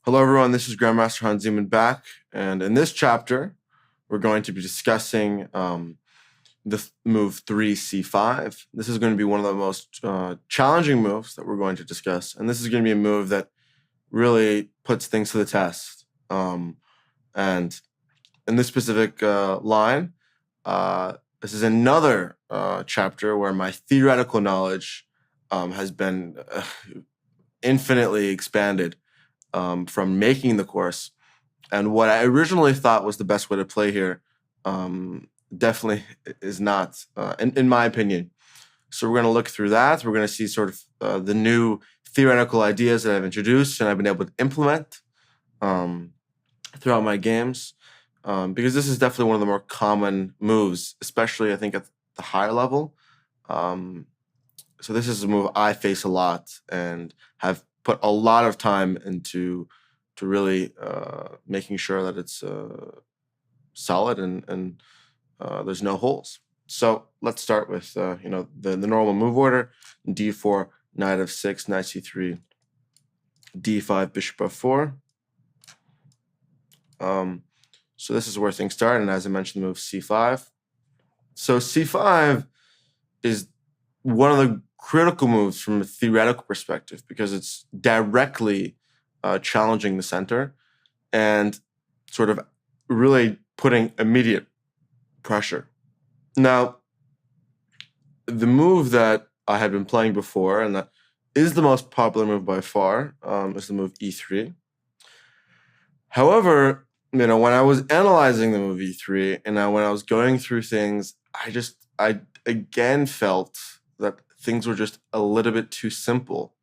Hello, everyone. This is Grandmaster Hans Ziemann back, and in this chapter, we're going to be discussing the move 3c5. This is going to be one of the most challenging moves that we're going to discuss, and this is going to be a move that really puts things to the test. And in this specific line, this is another chapter where my theoretical knowledge has been infinitely expanded from making the course. And what I originally thought was the best way to play here definitely is not, in my opinion. So we're going to look through that. We're going to see sort of the new theoretical ideas that I've introduced and I've been able to implement throughout my games, because this is definitely one of the more common moves, especially I think at the higher level. So this is a move I face a lot and have put a lot of time into really making sure that it's solid and there's no holes. So let's start with the normal move order: d4, knight f6, knight c3, d5, bishop f4. So this is where things start, and as I mentioned, the move c5. So c5 is one of the critical moves from a theoretical perspective because it's directly challenging the center and sort of really putting immediate pressure. Now, the move that I had been playing before, and that is the most popular move by far, is the move e3. However, when I was analyzing the move e3 and when I was going through things, I again felt that things were just a little bit too simple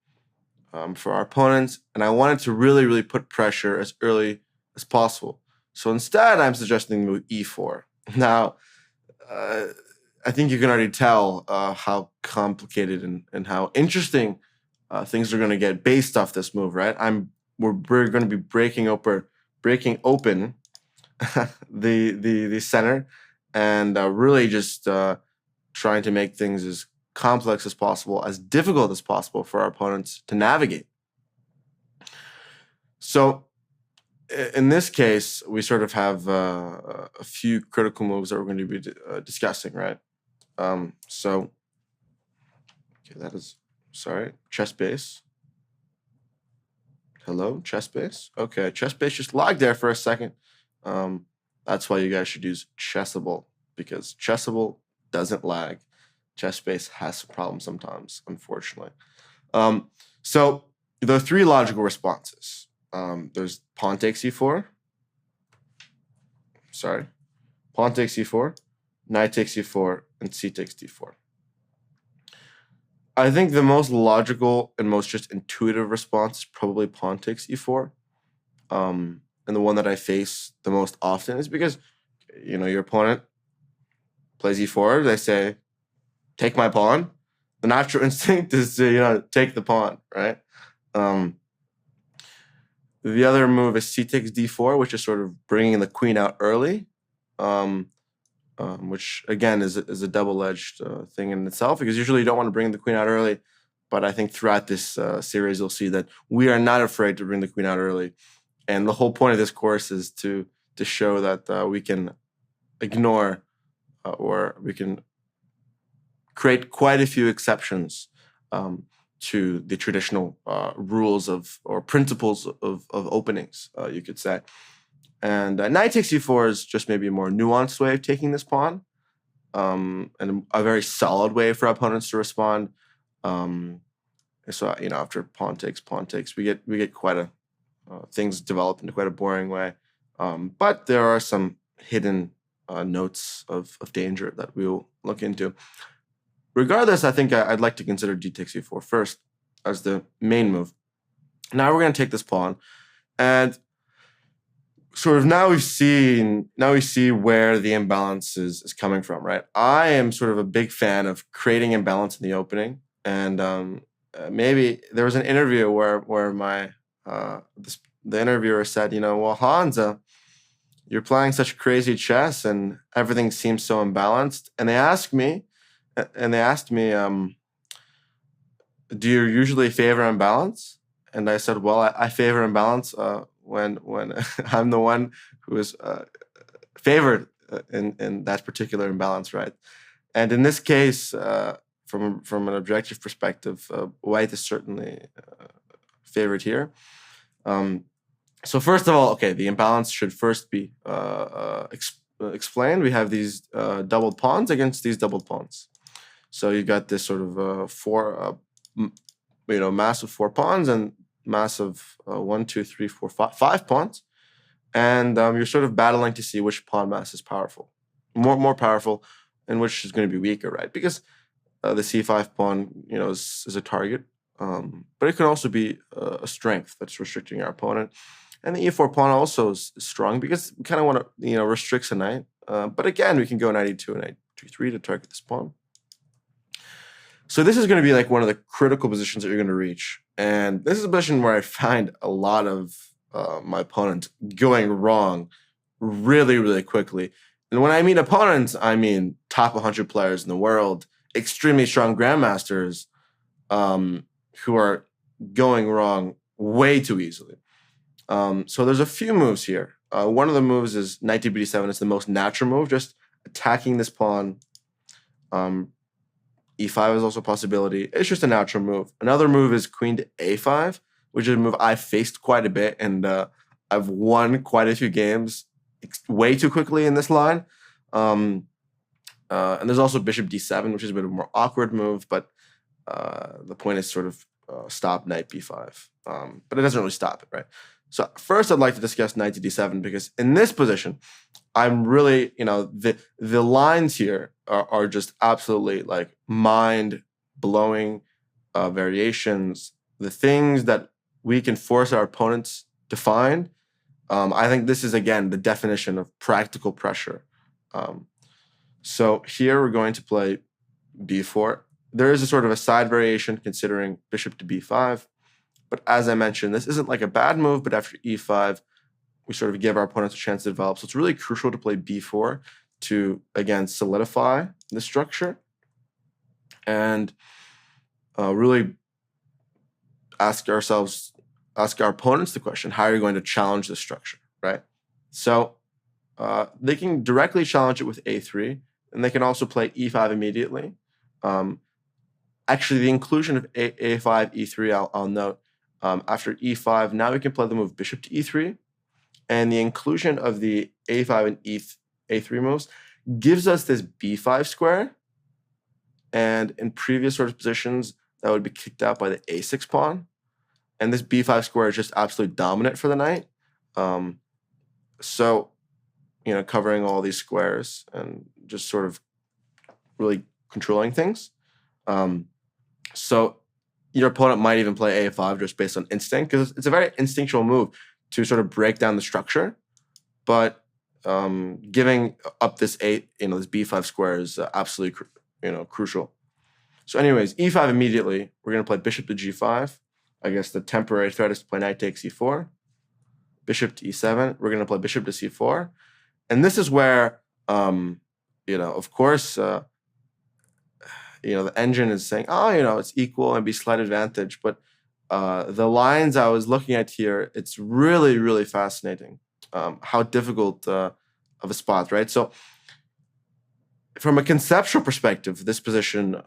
for our opponents, and I wanted to really put pressure as early as possible. So instead, I'm suggesting the move e4. Now, I think you can already tell how complicated and how interesting things are going to get based off this move, right? We're going to be breaking open the center and really just trying to make things as complex as possible, as difficult as possible for our opponents to navigate. So in this case, we sort of have a few critical moves that we're going to be discussing, right? So, okay, that is, sorry, chess base. Hello, chess base? Okay, chess base just lagged there for a second. That's why you guys should use Chessable, because Chessable doesn't lag. Chessbase has some problems sometimes, unfortunately. So there are three logical responses. There's pawn takes e4. Sorry. Pawn takes e4, knight takes e4, and c takes d4. I think the most logical and most just intuitive response is probably pawn takes e4. And the one that I face the most often is because, your opponent plays e4. They say, take my pawn. The natural instinct is to, take the pawn, right? The other move is c takes d4, which is sort of bringing the queen out early, which, again, is a double-edged thing in itself, because usually you don't want to bring the queen out early. But I think throughout this series, you'll see that we are not afraid to bring the queen out early. And the whole point of this course is to show that we can ignore or we can create quite a few exceptions to the traditional rules or principles of openings, you could say. And knight takes e4 is just maybe a more nuanced way of taking this pawn, and a very solid way for opponents to respond. So after pawn takes, we get quite a things develop into quite a boring way. But there are some hidden notes of danger that we will look into. Regardless, I think I'd like to consider d takes e4 first as the main move. Now we're going to take this pawn, and sort of now we see where the imbalance is coming from, right? I am sort of a big fan of creating imbalance in the opening, and maybe there was an interview where my the interviewer said, well, Hans, you're playing such crazy chess and everything seems so imbalanced, and they asked me, do you usually favor imbalance? And I said, well, I favor imbalance when I'm the one who is favored in that particular imbalance, right? And in this case, from an objective perspective, white is certainly favored here. So first of all, okay, the imbalance should first be explained. We have these doubled pawns against these doubled pawns. So you got this sort of mass of 4 pawns and mass of 1, 2, 3, 4, 5 pawns, and you're sort of battling to see which pawn mass is powerful, more powerful, and which is going to be weaker, right? Because the c5 pawn, is a target, but it can also be a strength that's restricting our opponent. And the e4 pawn also is strong because we kind of want to, restrict a knight. But again, we can go knight e2 and knight g3 to target this pawn. So this is going to be like one of the critical positions that you're going to reach. And this is a position where I find a lot of my opponents going wrong really, really quickly. And when I mean opponents, I mean top 100 players in the world, extremely strong grandmasters who are going wrong way too easily. So there's a few moves here. One of the moves is knight to b7. It's the most natural move, just attacking this pawn. E5 is also a possibility. It's just a natural move. Another move is queen to a5, which is a move I faced quite a bit, and I've won quite a few games way too quickly in this line. And there's also bishop d7, which is a bit of a more awkward move, but the point is sort of stop knight b5. But it doesn't really stop it, right? So first I'd like to discuss knight to d7, because in this position, I'm really, the lines here are just absolutely like mind-blowing variations. The things that we can force our opponents to find, I think this is, again, the definition of practical pressure. So here we're going to play b4. There is a sort of a side variation considering bishop to b5. But as I mentioned, this isn't like a bad move, but after e5, we sort of give our opponents a chance to develop. So it's really crucial to play b4 to, again, solidify the structure and really ask our opponents the question, how are you going to challenge this structure, right? So they can directly challenge it with a3, and they can also play e5 immediately. Actually, the inclusion of a5, e3, I'll note, after e5, now we can play the move bishop to e3, and the inclusion of the a5 and a3 moves gives us this b5 square, and in previous sort of positions, that would be kicked out by the a6 pawn, and this b5 square is just absolutely dominant for the knight. So, covering all these squares and just sort of really controlling things. So your opponent might even play a5 just based on instinct, because it's a very instinctual move to sort of break down the structure. But giving up this this b5 square is absolutely crucial. So anyways, e5 immediately. We're going to play bishop to g5. I guess the temporary threat is to play knight takes e4. Bishop to e7. We're going to play bishop to c4. And this is where, of course, the engine is saying, it's equal and be slight advantage. But the lines I was looking at here, it's really, really fascinating how difficult of a spot, right? So from a conceptual perspective, this position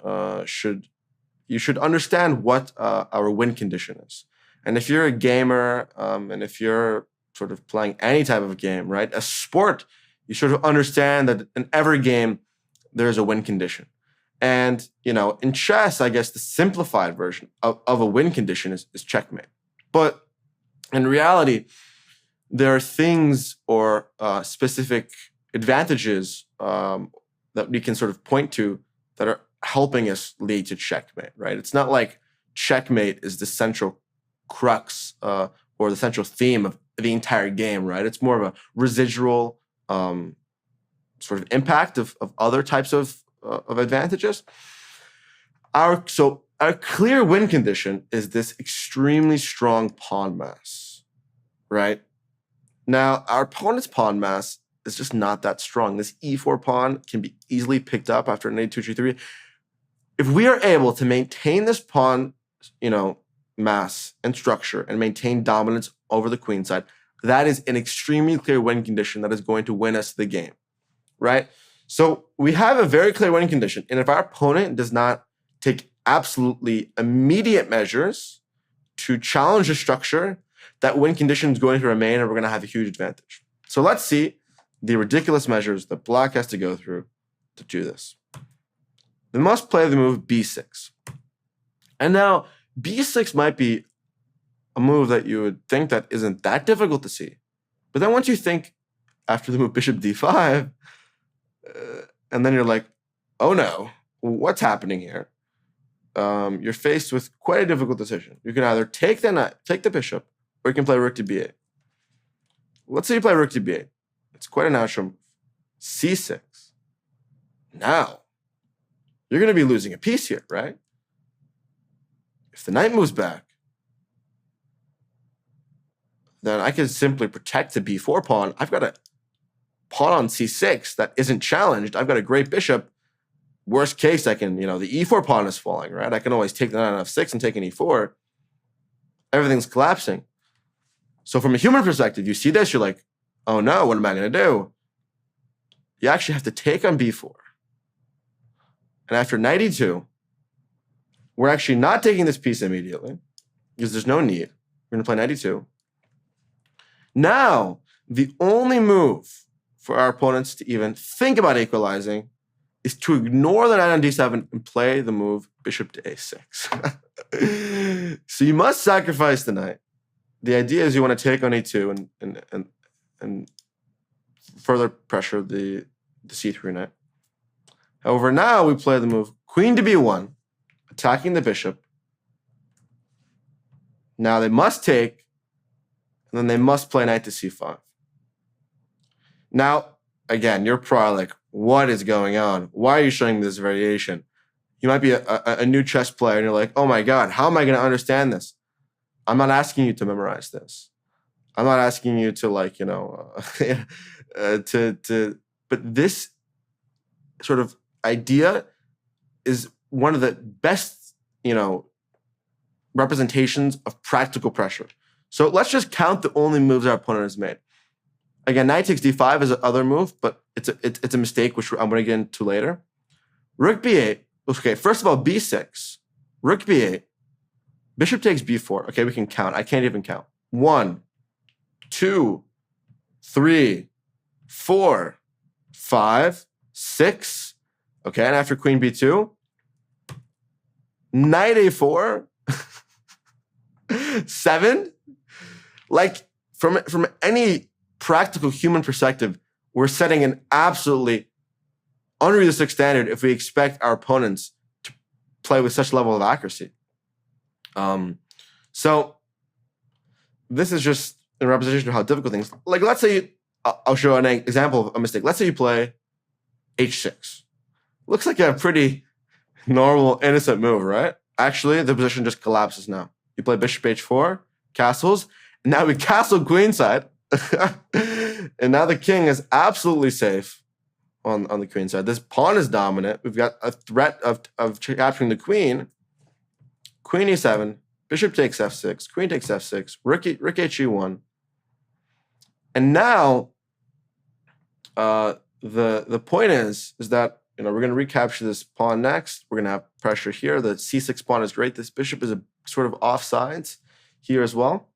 you should understand what our win condition is. And if you're a gamer and if you're sort of playing any type of game, right, a sport, you sort of understand that in every game, there's a win condition. And, in chess, I guess the simplified version of a win condition is checkmate. But in reality, there are things or specific advantages that we can sort of point to that are helping us lead to checkmate, right? It's not like checkmate is the central crux or the central theme of the entire game, right? It's more of a residual sort of impact of other types of advantages. Our clear win condition is this extremely strong pawn mass, right? Now, our opponent's pawn mass is just not that strong. This e4 pawn can be easily picked up after an a2, g3. If we are able to maintain this pawn, mass and structure and maintain dominance over the queen side, that is an extremely clear win condition that is going to win us the game, right? So we have a very clear winning condition. And if our opponent does not take absolutely immediate measures to challenge the structure, that win condition is going to remain and we're going to have a huge advantage. So let's see the ridiculous measures that black has to go through to do this. They must play the move b6. And now b6 might be a move that you would think that isn't that difficult to see. But then once you think after the move bishop d5, and then you're like, oh no, what's happening here? You're faced with quite a difficult decision. You can either take the knight, take the bishop, or you can play rook to b8. Let's say you play rook to b8. It's quite a natural move. c6. Now, you're going to be losing a piece here, right? If the knight moves back, then I can simply protect the b4 pawn. I've got a pawn on c6 that isn't challenged. I've got a great bishop. Worst case, I can, the e4 pawn is falling, right? I can always take the knight on f6 and take an e4. Everything's collapsing. So from a human perspective, you see this, you're like, oh no, what am I going to do? You actually have to take on b4. And after knight e2, we're actually not taking this piece immediately because there's no need. We're going to play knight e2. Now, the only move for our opponents to even think about equalizing is to ignore the knight on d7 and play the move bishop to a6. So you must sacrifice the knight. The idea is you want to take on e2 and further pressure the c3 knight. However, now we play the move queen to b1, attacking the bishop. Now they must take, and then they must play knight to c5. Now, again, you're probably like, what is going on? Why are you showing this variation? You might be a new chess player, and you're like, oh my God, how am I going to understand this? I'm not asking you to memorize this. I'm not asking you to but this sort of idea is one of the best, representations of practical pressure. So let's just count the only moves our opponent has made. Again, knight takes d5 is another move, but it's a mistake, which I'm going to get into later. Rook b8. Okay, first of all, b6. Rook b8. Bishop takes b4. Okay, we can count. I can't even count. 1, 2, 3, 4, 5, 6. Okay, and after queen b2, knight a4, 7. Like, from any practical human perspective, we're setting an absolutely unrealistic standard if we expect our opponents to play with such level of accuracy. So this is just a representation of how difficult things. Like, let's say I'll show an example of a mistake. Let's say you play h6. Looks like a pretty normal, innocent move, right? Actually, the position just collapses now. You play bishop h4, castles, and now we castle queenside. And now the king is absolutely safe on the queen side. This pawn is dominant. We've got a threat of capturing the queen. Queen e7, bishop takes f6, queen takes f6, rook h1. And now the point is that we're going to recapture this pawn next. We're going to have pressure here. The c6 pawn is great. This bishop is a sort of offsides here as well.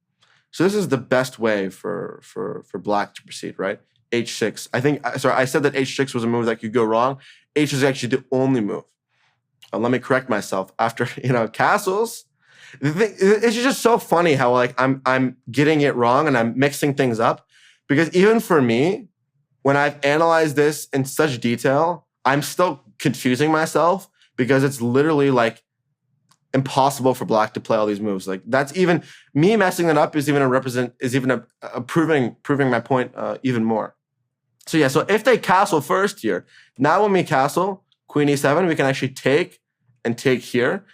So this is the best way for black to proceed, right? h6. I said that h6 was a move that could go wrong. H is actually the only move. Let me correct myself. After castles, it's just so funny how I'm getting it wrong and I'm mixing things up, because even for me, when I've analyzed this in such detail, I'm still confusing myself because it's literally impossible for black to play all these moves. That's even me messing that up is even proving my point even more. So yeah, so if they castle first here, now when we castle queen e7, we can actually take here.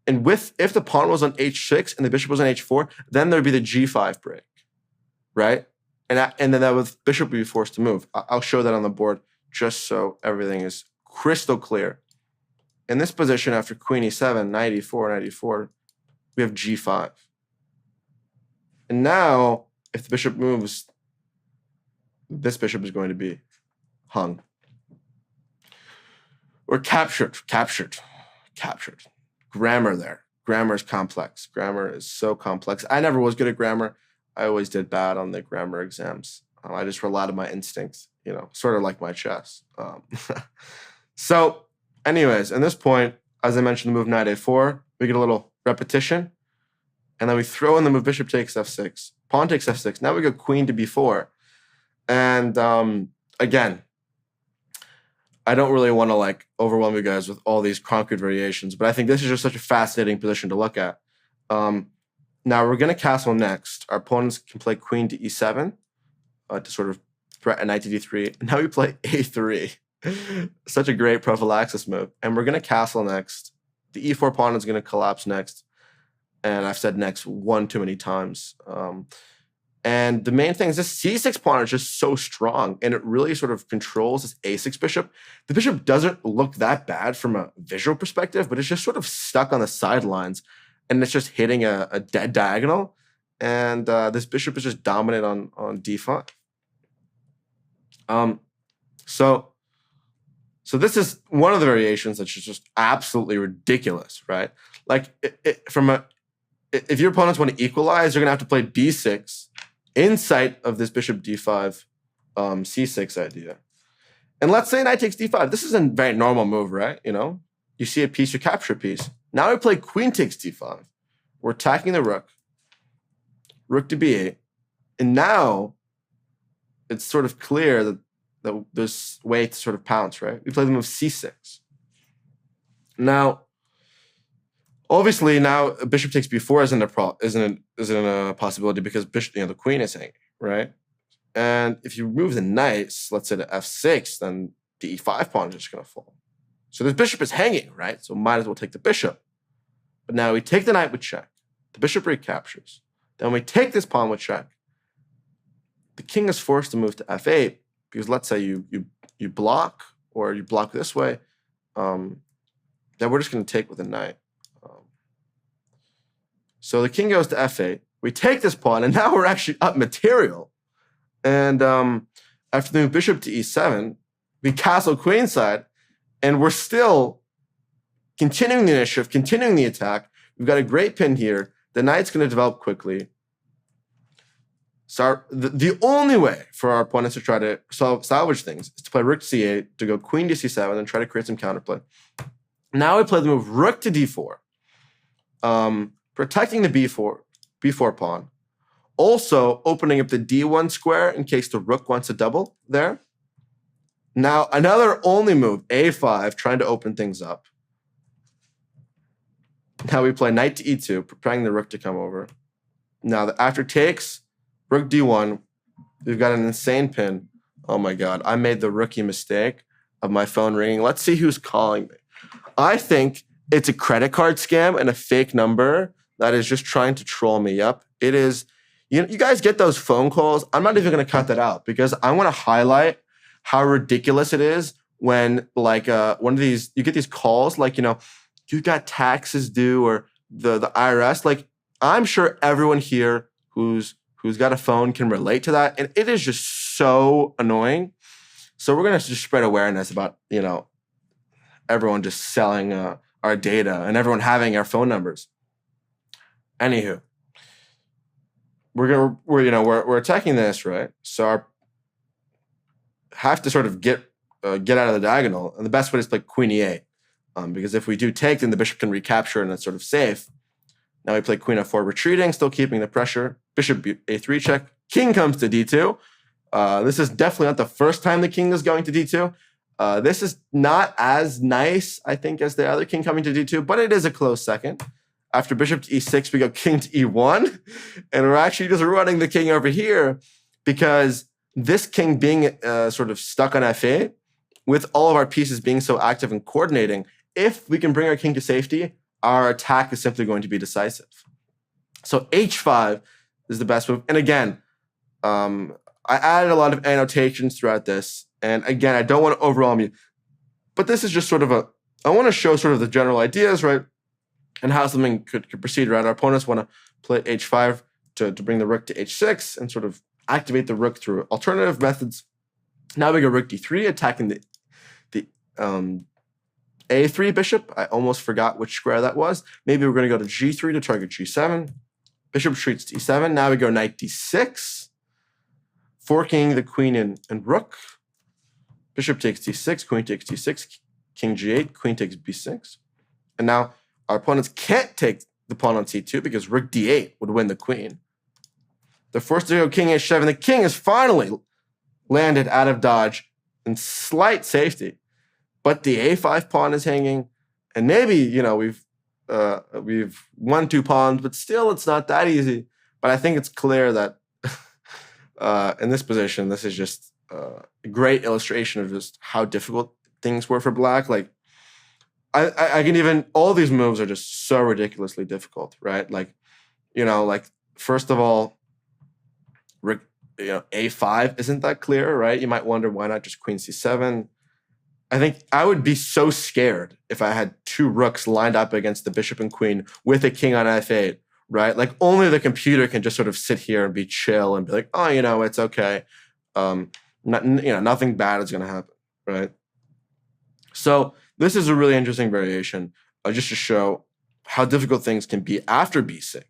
And if the pawn was on h6 and the bishop was on h4, then there'd be the g5 break, right? And then that with bishop would be forced to move. I'll show that on the board just so everything is crystal clear. In this position, after queen e7, knight e4, we have g5. And now, if the bishop moves, this bishop is going to be hung. Or captured. Grammar there. Grammar is complex. Grammar is so complex. I never was good at grammar. I always did bad on the grammar exams. I just relied on my instincts, sort of like my chess. So, anyways, at this point, as I mentioned, the move knight a4, we get a little repetition. And then we throw in the move bishop takes f6, pawn takes f6. Now we go queen to b4. And again, I don't really want to overwhelm you guys with all these concrete variations, but I think this is just such a fascinating position to look at. Now we're going to castle next. Our opponents can play queen to e7 to sort of threaten knight to d3. Now we play a3. Such a great prophylaxis move. And we're going to castle next. The e4 pawn is going to collapse next. And I've said next one too many times. And the main thing is this c6 pawn is just so strong, and it really sort of controls this a6 bishop. The bishop doesn't look that bad from a visual perspective, but it's just sort of stuck on the sidelines, and it's just hitting a dead diagonal. And this bishop is just dominant on d5. So this is one of the variations that's just absolutely ridiculous, right? If your opponents want to equalize, you're going to have to play b6 in sight of this bishop d5, c6 idea. And let's say knight takes d5. This is a very normal move, right? You see a piece, you capture a piece. Now we play queen takes d5. We're attacking the rook. Rook to b8. And now it's sort of clear that there's way to sort of pounce, right? We play the move c6. Now, obviously, now bishop takes b4 isn't a possibility because the queen is hanging, right? And if you move the knights, let's say to f6, then the e5 pawn is just going to fall. So this bishop is hanging, right? So might as well take the bishop. But now we take the knight with check. The bishop recaptures. Then we take this pawn with check. The king is forced to move to f8 because let's say you block or you block this way. Then we're just going to take with the knight. So the king goes to f8. We take this pawn, and now we're actually up material. And after the move bishop to e7, we castle queenside, and we're still continuing the initiative, continuing the attack. We've got a great pin here. The knight's going to develop quickly. So the only way for our opponents to try to salvage things is to play rook to c8, to go queen to c7, and try to create some counterplay. Now we play the move rook to d4. Protecting the b4 pawn. Also opening up the d1 square in case the rook wants to double there. Now another only move, a5, trying to open things up. Now we play knight to e2, preparing the rook to come over. Now after takes, rook d1, we've got an insane pin. Oh my God, I made the rookie mistake of my phone ringing. Let's see who's calling me. I think it's a credit card scam and a fake number that is just trying to troll me up. It is, you guys get those phone calls. I'm not even going to cut that out because I want to highlight how ridiculous it is when one of these, you get these calls you got taxes due or the IRS. I'm sure everyone here who's got a phone can relate to that. And it is just so annoying. So we're going to just spread awareness about, everyone just selling our data and everyone having our phone numbers. Anywho, we're attacking this, right? So have to sort of get out of the diagonal, and the best way is to play queen e8, because if we do take, then the bishop can recapture, and it's sort of safe. Now we play queen f4, retreating, still keeping the pressure. Bishop a3 check. King comes to d2. This is definitely not the first time the king is going to d2. This is not as nice, I think, as the other king coming to d2, but it is a close second. After bishop to e6, we go king to e1, and we're actually just running the king over here because this king being sort of stuck on f8, with all of our pieces being so active and coordinating, if we can bring our king to safety, our attack is simply going to be decisive. So h5 is the best move. And again, I added a lot of annotations throughout this. And again, I don't want to overwhelm you, but this is just sort of I want to show sort of the general ideas, right? And how something could proceed, right? Our opponents want to play h5, to bring the rook to h6 and sort of activate the rook through alternative methods. Now we go rook d3, attacking the a3 bishop. I almost forgot which square that was. Maybe we're going to go to g3 to target g7. Bishop retreats to e7. Now we go knight d6, forking the queen and rook. Bishop takes d6, queen takes d6, king g8, queen takes b6. And now our opponents can't take the pawn on c2 because rook d8 would win the queen. They're forced to go king h7. The king is finally landed out of dodge in slight safety, but the a5 pawn is hanging, and maybe, you know, we've won 2 pawns, but still it's not that easy. But I think it's clear that in this position, this is just a great illustration of just how difficult things were for black. Like, I can even, all these moves are just so ridiculously difficult, right? Like, you know, like, first of all, a5 isn't that clear, right? You might wonder, why not just queen c7? I think I would be so scared if I had 2 rooks lined up against the bishop and queen with a king on f8, right? Like, only the computer can just sort of sit here and be chill and be like, oh, you know, it's okay. Nothing bad is going to happen, right? So this is a really interesting variation just to show how difficult things can be after b6.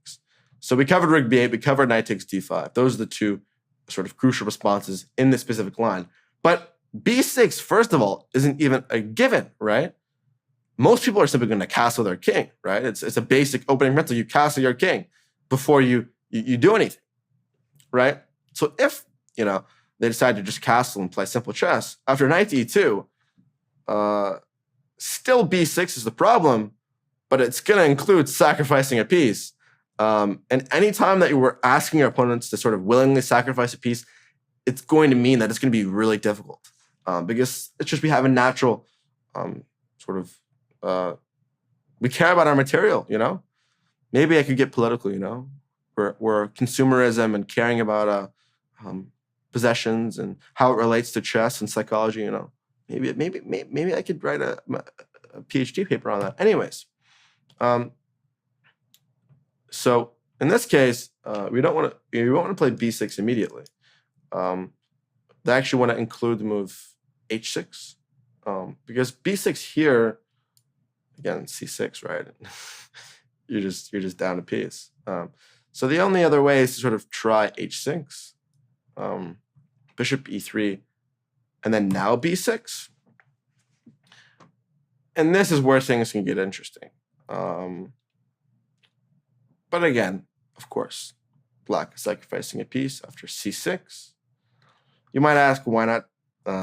So we covered rook b8, we covered knight takes d5. Those are the 2 sort of crucial responses in this specific line. But b6, first of all, isn't even a given, right? Most people are simply going to castle their king, right? It's a basic opening principle. You castle your king before you do anything, right? So if, you know, they decide to just castle and play simple chess, after knight to e2, still b6 is the problem, but it's going to include sacrificing a piece. And any time that you were asking your opponents to sort of willingly sacrifice a piece, it's going to mean that it's going to be really difficult, because it's just we have a natural we care about our material, you know? Maybe I could get political, you know? We're consumerism and caring about possessions and how it relates to chess and psychology, you know? Maybe I could write a PhD paper on that. Anyways, so in this case, we don't want to play b6 immediately. They actually want to include the move h6, because b6 here, again, c6, right? you're just down a piece. So the only other way is to sort of try h6, bishop e3, and then now b6. And this is where things can get interesting. But again, of course, black is sacrificing a piece after c6. You might ask, why not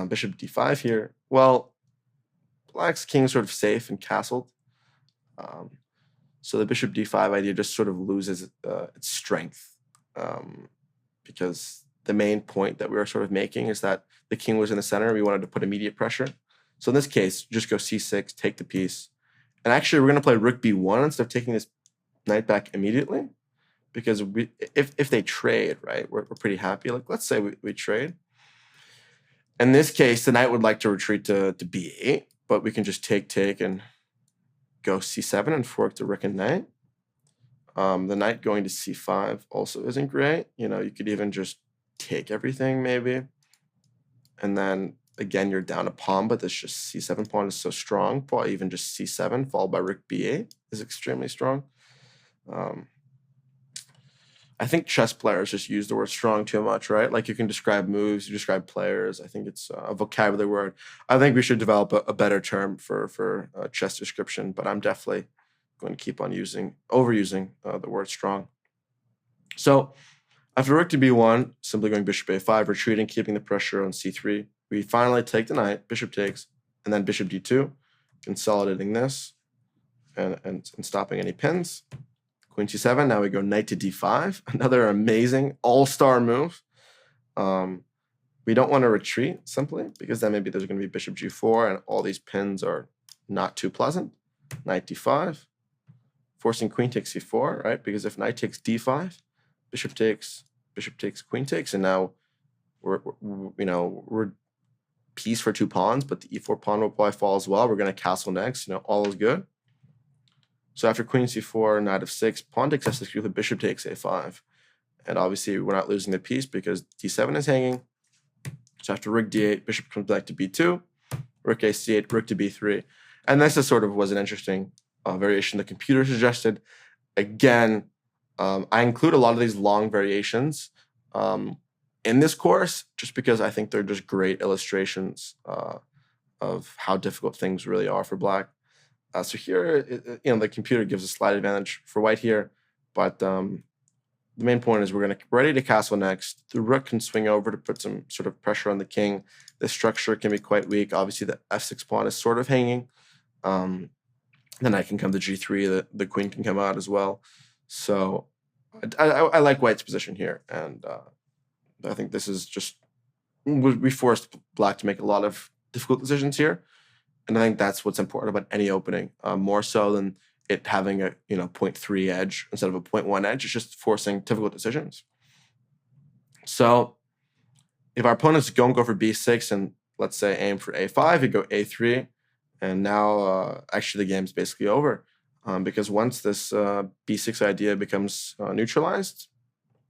bishop d5 here? Well, black's king is sort of safe and castled. So the bishop d5 idea just sort of loses its strength, because the main point that we were sort of making is that the king was in the center. We wanted to put immediate pressure. So in this case, just go c6, take the piece. And actually, we're going to play rook b1 instead of taking this knight back immediately, because if they trade, right, we're pretty happy. Like, let's say we trade. In this case, the knight would like to retreat to b8, but we can just take and go c7 and fork the rook and knight. The knight going to c5 also isn't great. You know, you could even just take everything maybe. And then again, you're down a pawn, but this just c7 pawn is so strong. Probably even just c7 followed by rook b8 is extremely strong. I think chess players just use the word strong too much, right? Like, you can describe moves, you describe players. I think it's a vocabulary word. I think we should develop a better term for chess description, but I'm definitely going to keep on overusing the word strong. So after rook to b1, simply going bishop a5, retreating, keeping the pressure on c3. We finally take the knight, bishop takes, and then bishop d2, consolidating this and stopping any pins. Queen c7, now we go knight to d5, another amazing all-star move. We don't want to retreat, simply, because then maybe there's going to be bishop g4, and all these pins are not too pleasant. Knight d5, forcing queen takes c4, right? Because if knight takes d5, bishop takes, queen takes, and now we're piece for 2 pawns, but the e4 pawn will probably fall as well. We're going to castle next. You know, all is good. So after queen c4, knight f6, pawn takes f6 with a bishop takes a5. And obviously, we're not losing the piece because d7 is hanging. So after rook d8, bishop comes back to b2, rook a c8, rook to b3. And this is sort of was an interesting variation the computer suggested. Again, I include a lot of these long variations in this course just because I think they're just great illustrations of how difficult things really are for black. So here, the computer gives a slight advantage for white here, but the main point is we're ready to castle next. The rook can swing over to put some sort of pressure on the king. The structure can be quite weak. Obviously, the f6 pawn is sort of hanging. Then I can come to g3. The queen can come out as well. So I like white's position here, and I think this is just we forced black to make a lot of difficult decisions here. And I think that's what's important about any opening, more so than it having a 0.3 edge instead of a 0.1 edge. It's just forcing difficult decisions. So if our opponents don't go for b6 and let's say aim for a5, we go a3, and now actually the game's basically over because once this b6 idea becomes neutralized,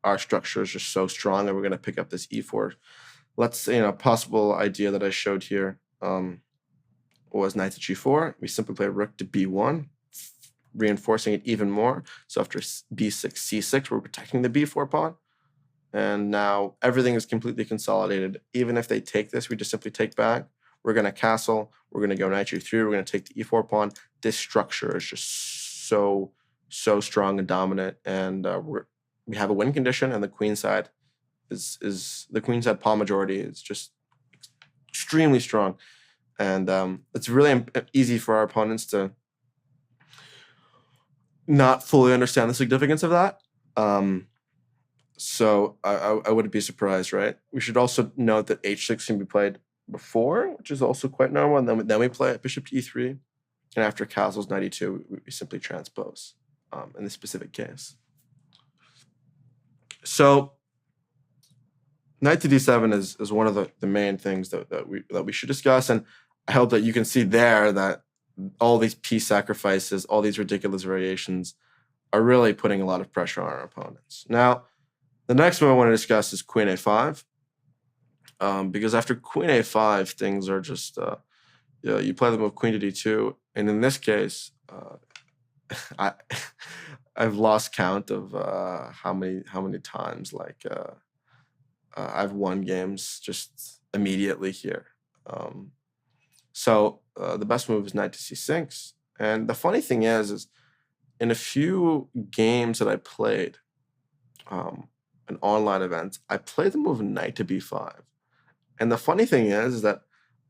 our structure is just so strong that we're going to pick up this e4. Let's say possible idea that I showed here. Was knight to g4. We simply play rook to b1, reinforcing it even more. So after b6, c6, we're protecting the b4 pawn. And now everything is completely consolidated. Even if they take this, we just simply take back. We're going to castle. We're going to go knight g3. We're going to take the e4 pawn. This structure is just so strong and dominant. And we have a win condition, and the queen side is the queen side pawn majority is just extremely strong. And it's really easy for our opponents to not fully understand the significance of that. So I wouldn't be surprised, right? We should also note that h6 can be played before, which is also quite normal. And then we play bishop to e3. And after castles knight e2, we simply transpose in this specific case. So knight to d7 is one of the main things that we should discuss. And I hope that you can see there that all these piece sacrifices, all these ridiculous variations are really putting a lot of pressure on our opponents. Now, the next move I want to discuss is queen a5. Because after queen a5, things are just, you play the move queen to d2. And in this case, I've lost count of how many times I've won games just immediately here. So the best move is knight to c6. And the funny thing is in a few games that I played, in online events, I played the move knight to b5. And the funny thing is that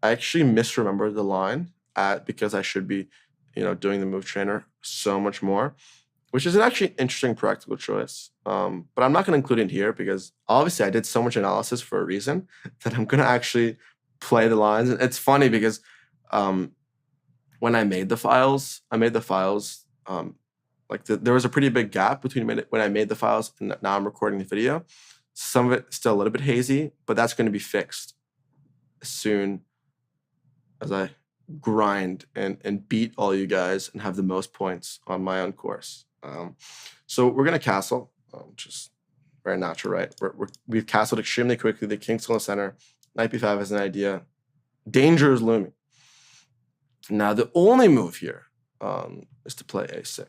I actually misremembered the line because I should be, doing the move trainer so much more, which is an actually interesting practical choice. But I'm not going to include it here because obviously I did so much analysis for a reason that I'm going to actually play the lines. And it's funny because when I made the files, there was a pretty big gap between when I made the files and now I'm recording the video. Some of it still a little bit hazy, but that's going to be fixed as soon as I grind and beat all you guys and have the most points on my own course. So we're going to castle, which is very natural, right? We've castled extremely quickly. The king's still in the center. Knight b5 is an idea. Danger is looming. Now, the only move here is to play a6.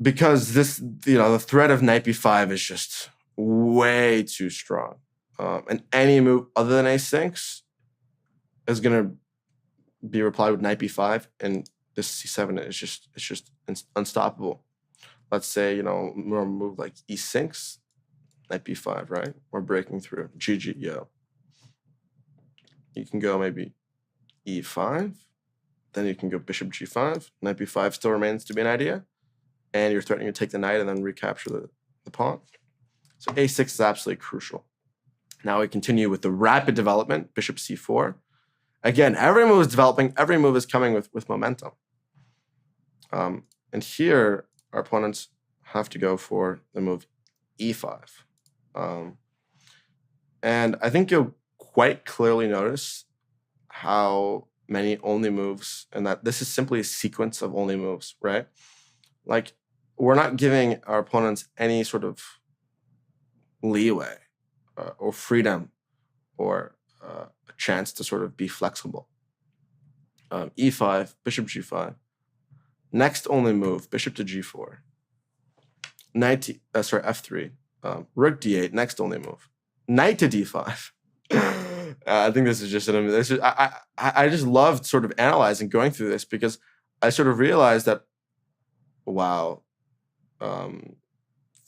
Because the threat of knight b5 is just way too strong. And any move other than a6 is going to be replied with knight b5, and this c7 is just unstoppable. Let's say, more move like e6, knight b5, right? We're breaking through. GG, yo. You can go maybe e5, then you can go bishop g5. Knight b5 still remains to be an idea, and you're threatening to take the knight and then recapture the pawn. So a6 is absolutely crucial. Now we continue with the rapid development, bishop c4. Again, every move is developing, every move is coming with momentum. And here, our opponents have to go for the move e5. And I think you'll quite clearly notice how many only moves, and that this is simply a sequence of only moves, right? Like, we're not giving our opponents any sort of leeway or freedom or a chance to sort of be flexible. E5, bishop g5. Next only move, bishop to g4. F3. Rook d8, next only move. Knight to d5. I think this is just I just loved sort of analyzing, going through this, because I sort of realized that, wow,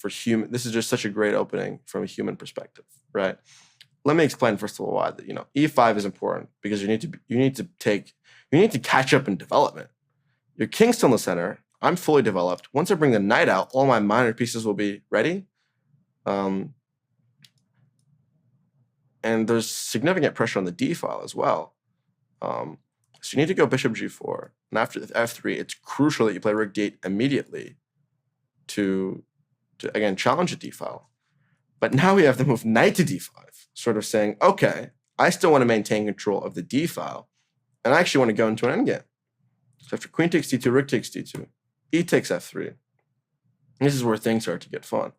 this is just such a great opening from a human perspective, right? Let me explain first of all why e5 is important, because you need to catch up in development. Your king's still in the center. I'm fully developed. Once I bring the knight out, all my minor pieces will be ready. And there's significant pressure on the d file as well. So you need to go bishop g4. And after f3, it's crucial that you play rook d8 immediately to again challenge the d file. But now we have the move knight to d5, sort of saying, okay, I still want to maintain control of the d file, and I actually want to go into an endgame. So after queen takes d2, rook takes d2, e takes f3. This is where things start to get fun.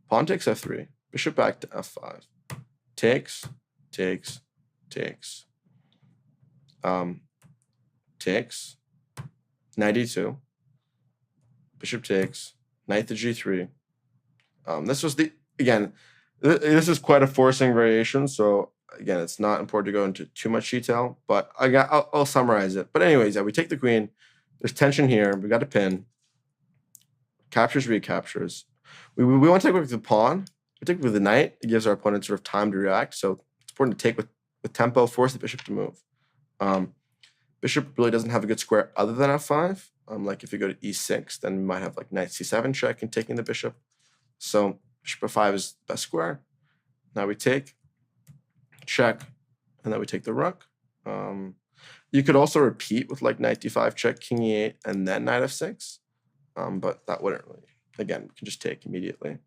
Pawn takes f3, bishop back to f5, takes, takes, takes, takes, knight e2, bishop takes, knight to g3. This was this is quite a forcing variation, so again, it's not important to go into too much detail, but I'll summarize it. But anyways, we take the queen. There's tension here. We got a pin. Captures, recaptures. We want to take with the pawn. We take with the knight. It gives our opponent sort of time to react. So it's important to take with tempo, force the bishop to move. Bishop really doesn't have a good square other than f5. Like if you go to e6, then we might have like knight c7 check and taking the bishop. So bishop f5 is the best square. Now we take, check, and then we take the rook. You could also repeat with like knight d5 check, king e8, and then knight f6. But that wouldn't really, again, we can just take immediately.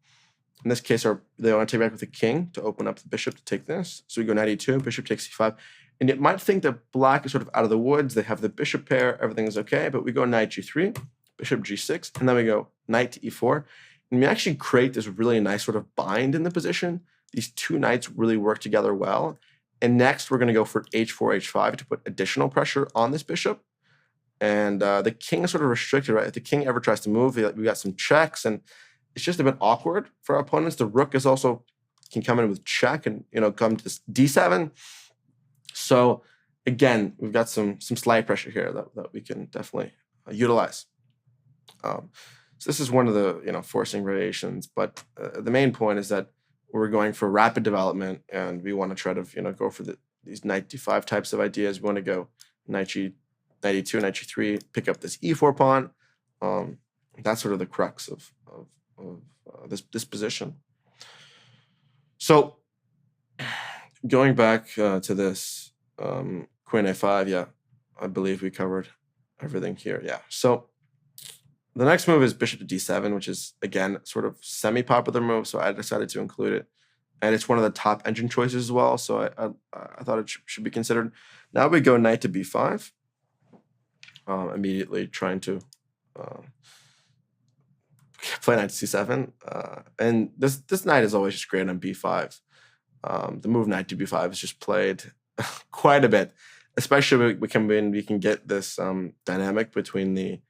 In this case, they want to take back with the king to open up the bishop to take this. So we go knight e2, bishop takes c5. And you might think that black is sort of out of the woods. They have the bishop pair, everything is okay. But we go knight g3, bishop g6, and then we go knight to e4. And we actually create this really nice sort of bind in the position. These two knights really work together well. And next, we're going to go for h4, h5 to put additional pressure on this bishop. And the king is sort of restricted, right? If the king ever tries to move, we got some checks, and it's just a bit awkward for our opponents. The rook is also can come in with check and come to this d7. So again, we've got some slight pressure here that we can definitely utilize. So this is one of the forcing variations, but the main point is that we're going for rapid development, and we want to try to go for these knight d5 types of ideas. We want to go knight e2, knight g3, pick up this e4 pawn. That's sort of the crux of this position. So going back to this queen a5, yeah, I believe we covered everything here. Yeah. So the next move is bishop to d7, which is, again, sort of semi-popular move, so I decided to include it. And it's one of the top engine choices as well, so I thought it should be considered. Now we go knight to b5, immediately trying to play knight to c7. And this knight is always just great on b5. The move knight to b5 is just played quite a bit, especially we can get this dynamic between the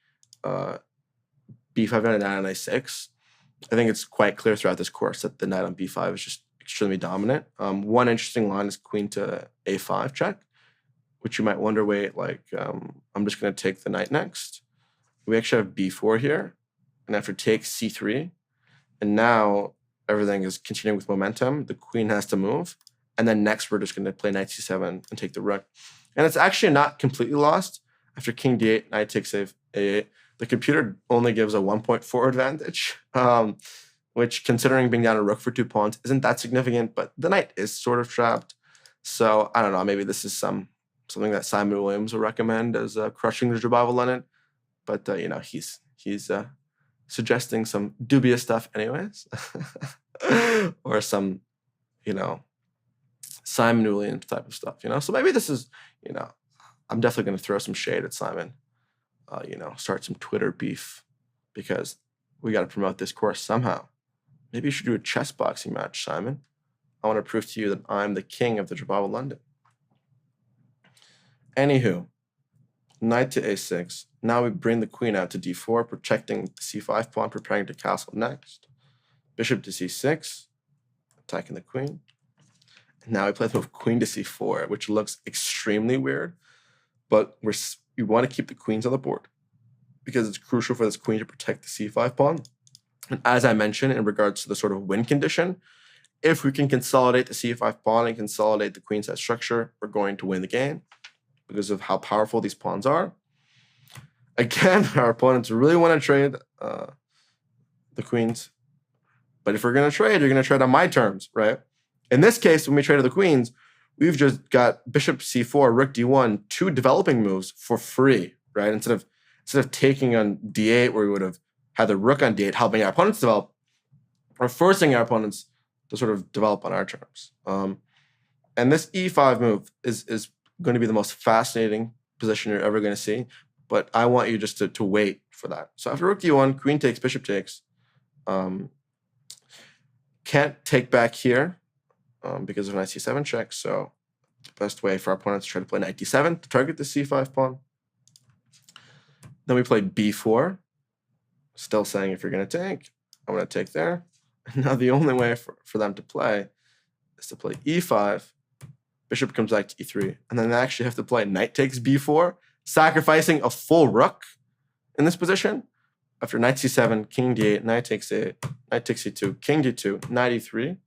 b5 and knight on a6. I think it's quite clear throughout this course that the knight on b5 is just extremely dominant. One interesting line is queen to a5 check, which you might wonder, wait, like I'm just going to take the knight next. We actually have b4 here, and after take c3, and now everything is continuing with momentum. The queen has to move, and then next we're just going to play knight c7 and take the rook. And it's actually not completely lost. After king d8, knight takes a8. The computer only gives a 1.4 advantage, which, considering being down a rook for 2 pawns, isn't that significant, but the knight is sort of trapped. So I don't know, maybe this is something that Simon Williams will recommend as crushing the Jobava London, but he's suggesting some dubious stuff anyways, or some Simon Williams type of stuff, So maybe this is, I'm definitely going to throw some shade at Simon. Start some Twitter beef because we got to promote this course somehow. Maybe you should do a chess boxing match, Simon. I want to prove to you that I'm the king of the Jobava London. Anywho, knight to a6. Now we bring the queen out to d4, protecting the c5 pawn, preparing to castle next. Bishop to c6, attacking the queen. And now we play the move queen to c4, which looks extremely weird, but we want to keep the queens on the board because it's crucial for this queen to protect the c5 pawn. And as I mentioned, in regards to the sort of win condition, if we can consolidate the c5 pawn and consolidate the queen side structure, we're going to win the game because of how powerful these pawns are. Again, our opponents really want to trade the queens. But if we're going to trade, you're going to trade on my terms, right? In this case, when we traded the queens, we've just got bishop c4, rook d1, 2 developing moves for free, right? Instead of taking on d8, where we would have had the rook on d8, helping our opponents develop, or forcing our opponents to sort of develop on our terms. And this e5 move is going to be the most fascinating position you're ever going to see. But I want you just to wait for that. So after rook d1, queen takes, bishop takes. Can't take back here because of knight c7 check. So the best way for our opponents to try to play knight d7 to target the c5 pawn. Then we play b4. Still saying if you're going to take, I'm going to take there. And now the only way for them to play is to play e5. Bishop comes back to e3. And then they actually have to play knight takes b4, sacrificing a full rook in this position. After knight c7, king d8, knight takes a, knight takes e2, king d2, knight e3.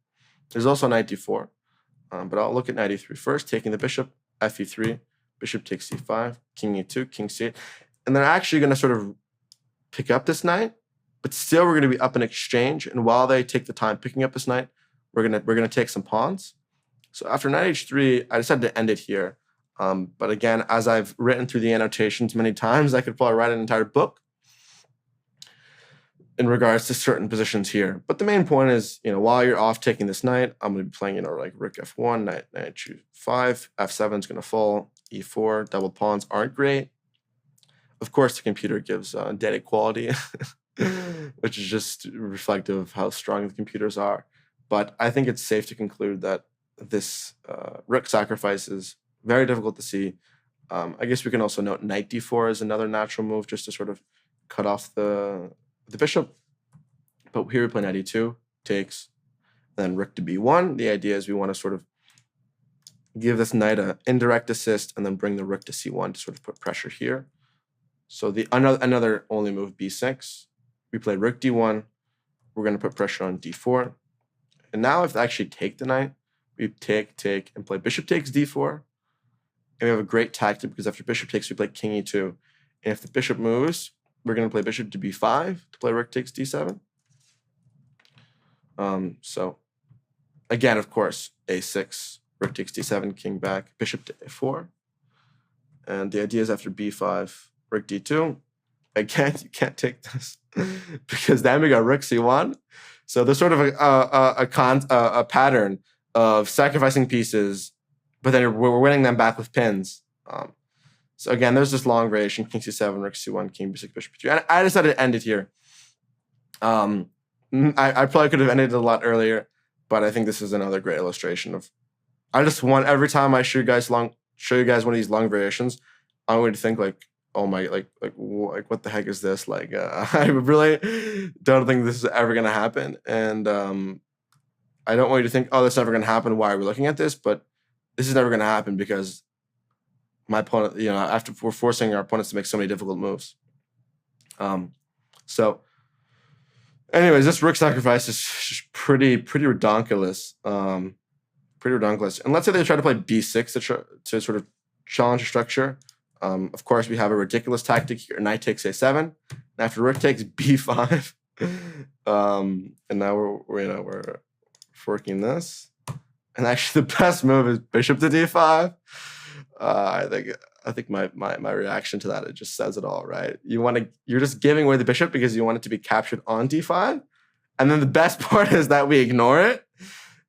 There's also knight d4, but I'll look at knight e3 first, taking the bishop, f e3, bishop takes c5, king e2, king c8. And they're actually going to sort of pick up this knight, but still we're going to be up in exchange. And while they take the time picking up this knight, we're gonna take some pawns. So after knight h3, I decided to end it here. But again, as I've written through the annotations many times, I could probably write an entire book in regards to certain positions here. But the main point is, while you're off taking this knight, I'm going to be playing, like rook f1, knight h5, f7 is going to fall, e4, double pawns aren't great. Of course, the computer gives data quality, which is just reflective of how strong the computers are. But I think it's safe to conclude that this rook sacrifice is very difficult to see. I guess we can also note knight d4 is another natural move just to sort of cut off the bishop. But here we play knight e2, takes, then rook to b1. The idea is we want to sort of give this knight an indirect assist and then bring the rook to c1 to sort of put pressure here. So the another only move, b6. We play rook d1. We're going to put pressure on d4. And now if they actually take the knight, we take, and play bishop takes d4. And we have a great tactic because after bishop takes, we play king e2. And if the bishop moves, we're going to play bishop to b5 to play rook takes d7. So again, of course, a6, rook takes d7, king back, bishop to a4. And the idea is after b5, rook d2. Again, you can't take this because then we got rook c1. So there's sort of a pattern of sacrificing pieces, but then we're winning them back with pins. So again, there's this long variation, king c7, rook c1, king b6, bishop b3. And I decided to end it here. I probably could have ended it a lot earlier, but I think this is another great illustration of. I just want every time I show you guys one of these long variations, I'm going to think like, oh my, like what the heck is this? Like, I really don't think this is ever going to happen, and I don't want you to think, oh, that's never going to happen. Why are we looking at this? But this is never going to happen because my opponent, after we're forcing our opponents to make so many difficult moves. So anyways, this rook sacrifice is just pretty redonkulous. Pretty redonkulous. And let's say they try to play b6 to sort of challenge the structure. Of course, we have a ridiculous tactic here. Knight takes a7. And after rook takes b5. And now we're forking this. And actually, the best move is bishop to d5. I think my reaction to that, it just says it all, right? You're just giving away the bishop because you want it to be captured on d5, and then the best part is that we ignore it.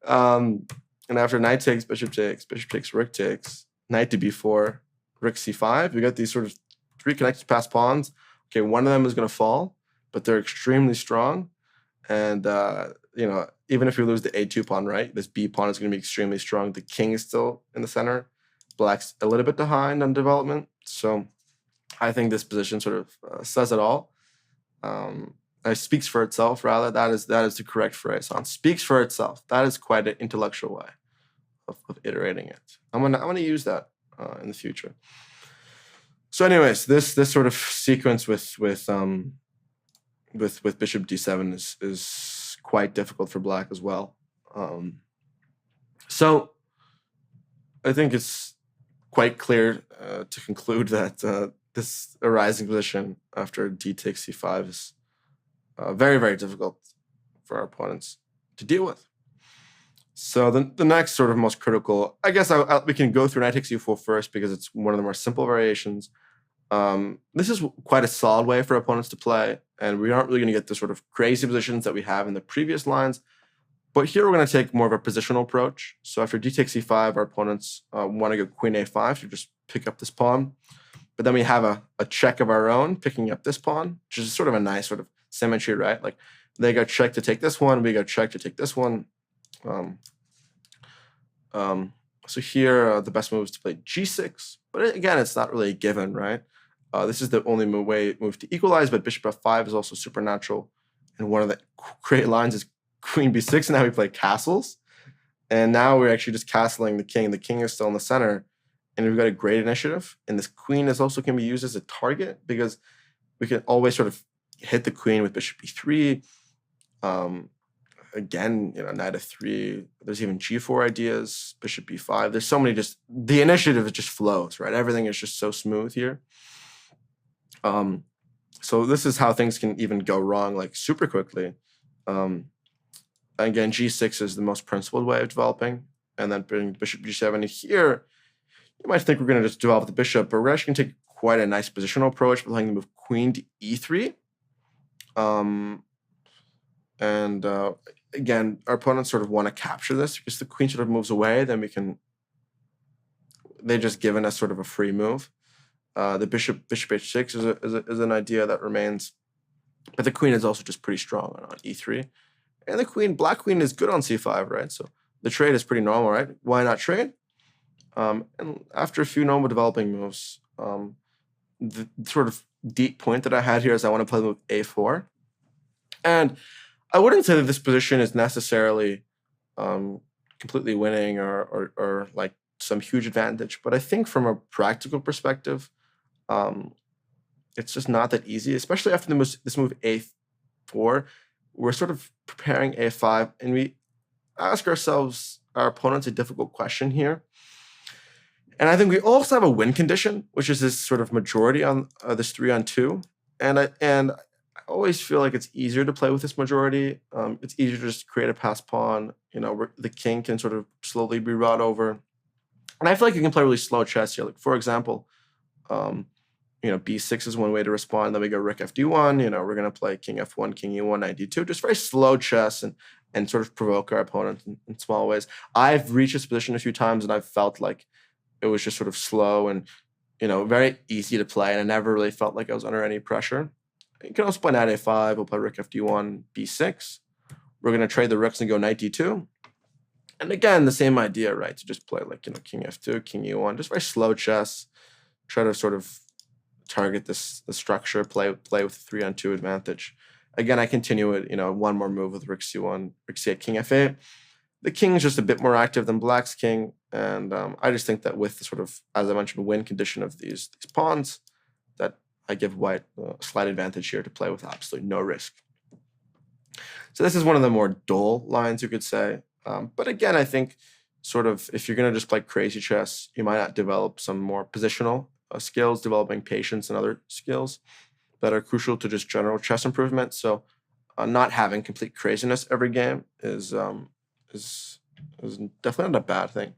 And after knight takes, bishop takes, rook takes, knight to b4, rook c5. We got these sort of 3 connected past pawns. Okay, one of them is going to fall, but they're extremely strong. And even if we lose the A2 pawn, right, this B pawn is going to be extremely strong. The king is still in the center. Black's a little bit behind on development. So I think this position sort of says it all. It speaks for itself, rather. That is the correct phrase. Speaks for itself. That is quite an intellectual way of iterating it. I'm gonna use that in the future. So, anyways, this sort of sequence with bishop d7 is quite difficult for black as well. So I think it's quite clear to conclude that this arising position after d takes c5 is very, very difficult for our opponents to deal with. So the next sort of most critical, I guess we can go through knight takes e4 first because it's one of the more simple variations. This is quite a solid way for opponents to play, and we aren't really going to get the sort of crazy positions that we have in the previous lines. But here we're going to take more of a positional approach. So after d takes e5, our opponents want to go queen a5 to just pick up this pawn. But then we have a check of our own picking up this pawn, which is sort of a nice sort of symmetry, right? Like they go check to take this one, we go check to take this one. So here the best move is to play g6, but again, it's not really a given, right? This is the only move to equalize, but bishop f5 is also supernatural. And one of the great lines is queen b6, and now we play castles. And now we're actually just castling the king. The king is still in the center, and we've got a great initiative. And this queen is also can be used as a target because we can always sort of hit the queen with bishop e3. Again, knight f3. There's even g4 ideas, bishop b5. There's so many the initiative just flows, right? Everything is just so smooth here. So this is how things can even go wrong like super quickly. Again, g6 is the most principled way of developing, and then bring bishop g7. And here, you might think we're going to just develop the bishop, but we're actually going to take quite a nice positional approach by playing the move queen to e3. Again, our opponents sort of want to capture this because the queen sort of moves away, then they've just given us sort of a free move. The bishop h6 is an idea that remains, but the queen is also just pretty strong on e3. And the black queen is good on c5, right? So the trade is pretty normal, right? Why not trade? And after a few normal developing moves, the sort of deep point that I had here is I want to play the move a4. And I wouldn't say that this position is necessarily completely winning or like some huge advantage, but I think from a practical perspective, it's just not that easy, especially after this move a4. We're sort of preparing a5, and we ask our opponents a difficult question here. And I think we also have a win condition, which is this sort of majority on this 3-on-2. And I always feel like it's easier to play with this majority. It's easier to just create a passed pawn. Where the king can sort of slowly be brought over. And I feel like you can play really slow chess here. Like, for example, b6 is one way to respond. Then we go rook fd1. We're going to play king f1, king e1, knight d2. Just very slow chess and sort of provoke our opponent in small ways. I've reached this position a few times, and I've felt like it was just sort of slow and, very easy to play. And I never really felt like I was under any pressure. You can also play knight a5. We'll play rook fd1, b6. We're going to trade the rooks and go knight d2. And again, the same idea, right? To just play like, king f2, king e1, just very slow chess. Try to sort of target the structure, play with the 3-on-2 advantage. Again, I continue it, one more move with rook c1, rook c8, king f8. The king is just a bit more active than black's king. And I just think that with the sort of, as I mentioned, win condition of these pawns, that I give white a slight advantage here to play with absolutely no risk. So this is one of the more dull lines, you could say. But again, I think sort of if you're going to just play crazy chess, you might not develop some more positional skills, developing patience and other skills that are crucial to just general chess improvement. So not having complete craziness every game is definitely not a bad thing.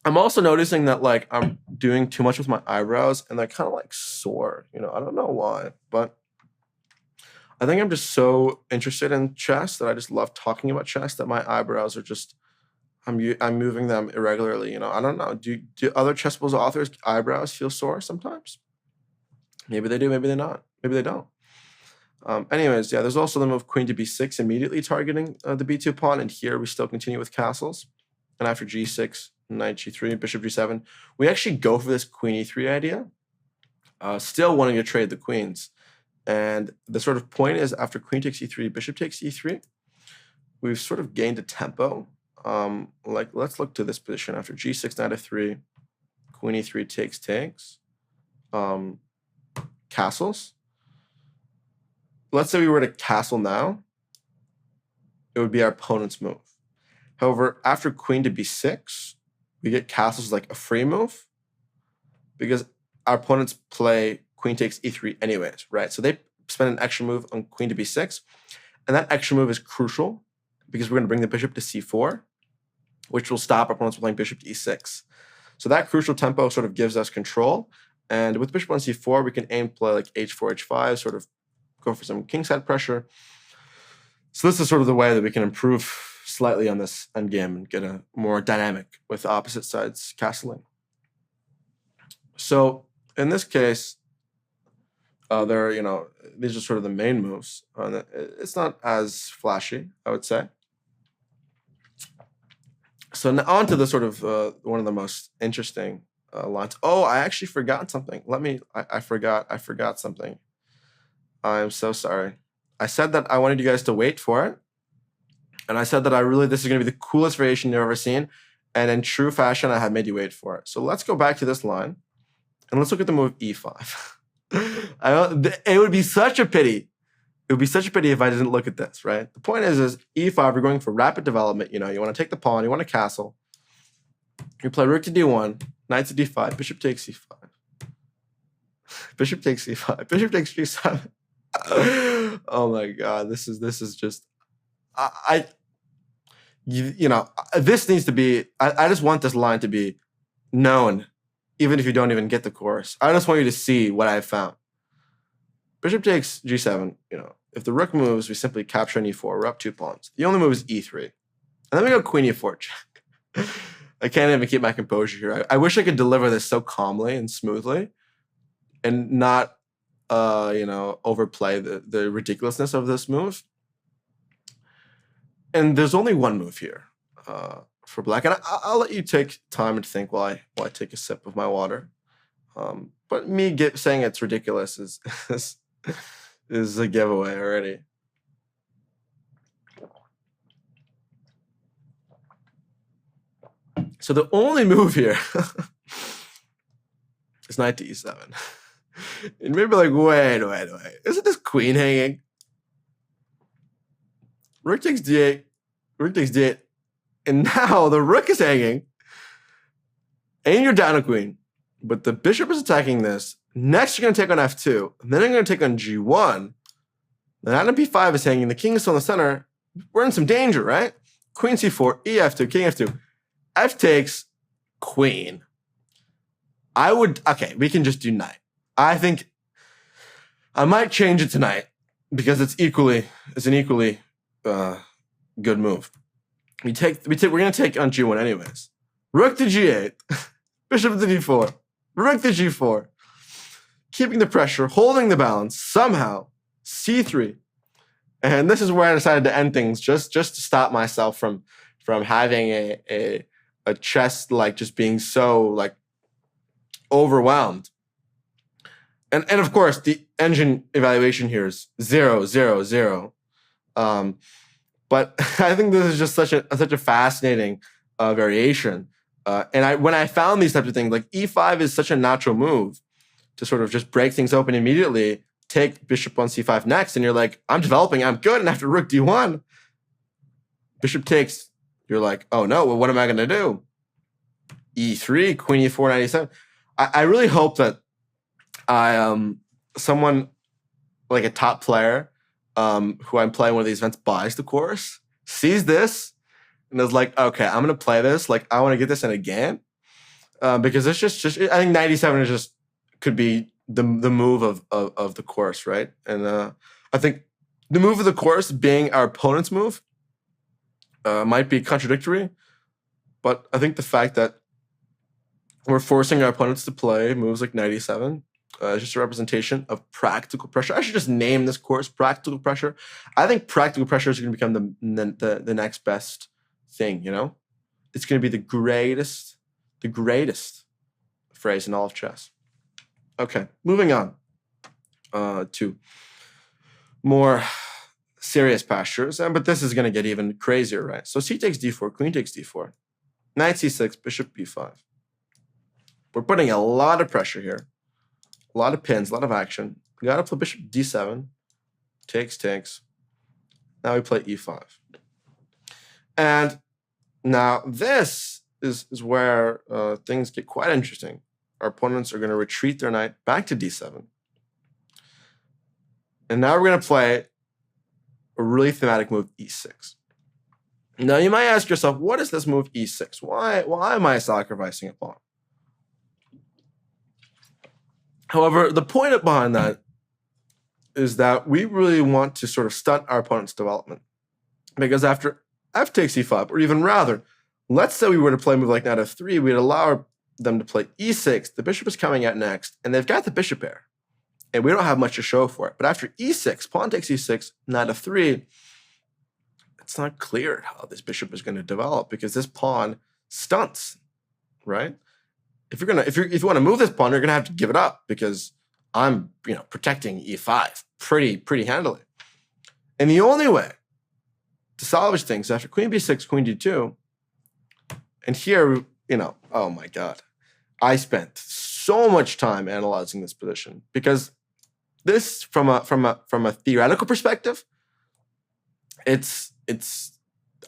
I'm also noticing that like I'm doing too much with my eyebrows and they're kind of like sore. I don't know why, but I think I'm just so interested in chess that I just love talking about chess that my eyebrows are just, I'm moving them irregularly. I don't know. Do other chess authors' eyebrows feel sore sometimes? Maybe they do, maybe they're not. Maybe they don't. Anyways, yeah, there's also the move queen to b6 immediately targeting the b2 pawn, and here we still continue with castles. And after g6, knight g3, bishop g7, we actually go for this queen e3 idea, still wanting to trade the queens. And the sort of point is after queen takes e3, bishop takes e3, we've sort of gained a tempo. Like, let's look to this position. After g6, knight f3, queen e3 takes, castles. Let's say we were to castle now, it would be our opponent's move. However, after queen to b6, we get castles like a free move because our opponents play queen takes e3 anyways, right? So they spend an extra move on queen to b6, and that extra move is crucial because we're going to bring the bishop to c4, which will stop our opponents from playing bishop to e6. So that crucial tempo sort of gives us control, and with bishop on c4, we can aim to play like h4, h5, sort of go for some kingside pressure. So this is sort of the way that we can improve slightly on this endgame and get a more dynamic with opposite sides castling. So in this case, these are sort of the main moves. It's not as flashy, I would say. So now on to the sort of one of the most interesting lines. Oh, I actually forgot something. I forgot something. I'm so sorry. I said that I wanted you guys to wait for it. And I said that this is going to be the coolest variation you've ever seen. And in true fashion, I have made you wait for it. So let's go back to this line. And let's look at the move e5. It would be such a pity. It would be such a pity if I didn't look at this, right? The point is e5, we're going for rapid development. You want to take the pawn, you want to castle. You play rook to d1, knight to d5, bishop takes c5. Bishop takes c5, bishop takes g7. Oh my god, this is just this needs to be I just want this line to be known, even if you don't even get the chorus. I just want you to see what I found. Bishop takes g7, if the rook moves, we simply capture an e4. We're up 2 pawns. The only move is e3. And then we go queen e4 check. I can't even keep my composure here. I wish I could deliver this so calmly and smoothly and not overplay the ridiculousness of this move. And there's only one move here for black. And I'll let you take time to think while I take a sip of my water. But me saying it's ridiculous is a giveaway already. So the only move here is knight to e7. And maybe like, wait. Isn't this queen hanging? Rook takes d8. Rook takes d8. And now the rook is hanging. And you're down a queen. But the bishop is attacking this. Next, you're going to take on f2. And then I'm going to take on g1. The knight on b5 is hanging. The king is still in the center. We're in some danger, right? Queen c4, ef2, king f2. F takes, queen. Okay, we can just do knight. I think I might change it tonight because it's an equally good move. We're gonna take on g1 anyways. Rook to g8, bishop to d4, rook to g4, keeping the pressure, holding the balance somehow. c3, and this is where I decided to end things just to stop myself from having a chess like just being so like overwhelmed. And of course, the engine evaluation here is 0, 0, 0. But I think this is just such a fascinating variation. And when I found these types of things, like e5 is such a natural move to sort of just break things open immediately, take bishop on c5 next, and you're like, I'm developing, I'm good. And after rook d1, bishop takes, you're like, oh no, well, what am I going to do? e3, queen e4, knight e7. I really hope that someone like a top player who I'm playing one of these events buys the course, sees this, and is like, okay, I'm gonna play this. Like, I want to get this in a game because it's just I think 97 is just could be the move of the course, right? And I think the move of the course being our opponent's move might be contradictory, but I think the fact that we're forcing our opponents to play moves like 97 It's just a representation of practical pressure. I should just name this course practical pressure. I think practical pressure is going to become the next best thing, you know? It's going to be the greatest phrase in all of chess. Okay, moving on to more serious pastures. But this is going to get even crazier, right? So c takes d4, queen takes d4, knight c6, bishop b5. We're putting a lot of pressure here. A lot of pins, a lot of action. We got to play bishop d7. Takes. Now we play e5. And now this is where things get quite interesting. Our opponents are going to retreat their knight back to d7. And now we're going to play a really thematic move, e6. Now you might ask yourself, what is this move e6? Why am I sacrificing a pawn? However, the point behind that is that we really want to sort of stunt our opponent's development. Because after f takes e5, or even rather, let's say we were to play a move like knight f3, we'd allow them to play e6. The bishop is coming out next, and they've got the bishop pair. And we don't have much to show for it. But after e6, pawn takes e6, knight f3, it's not clear how this bishop is going to develop because this pawn stunts, right? If you want to move this pawn, you're going to have to give it up because I'm, protecting e5 pretty handily. And the only way to salvage things after queen b6, queen d2, and here, oh my God, I spent so much time analyzing this position because this, from a theoretical perspective, it's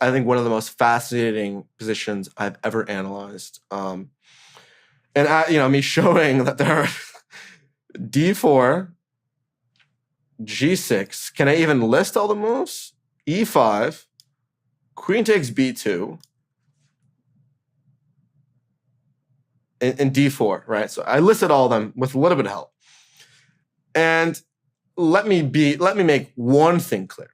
I think one of the most fascinating positions I've ever analyzed. And me showing that there are d4, g6. Can I even list all the moves? e5, queen takes b2, and d4, right? So I listed all of them with a little bit of help. And let me make one thing clear.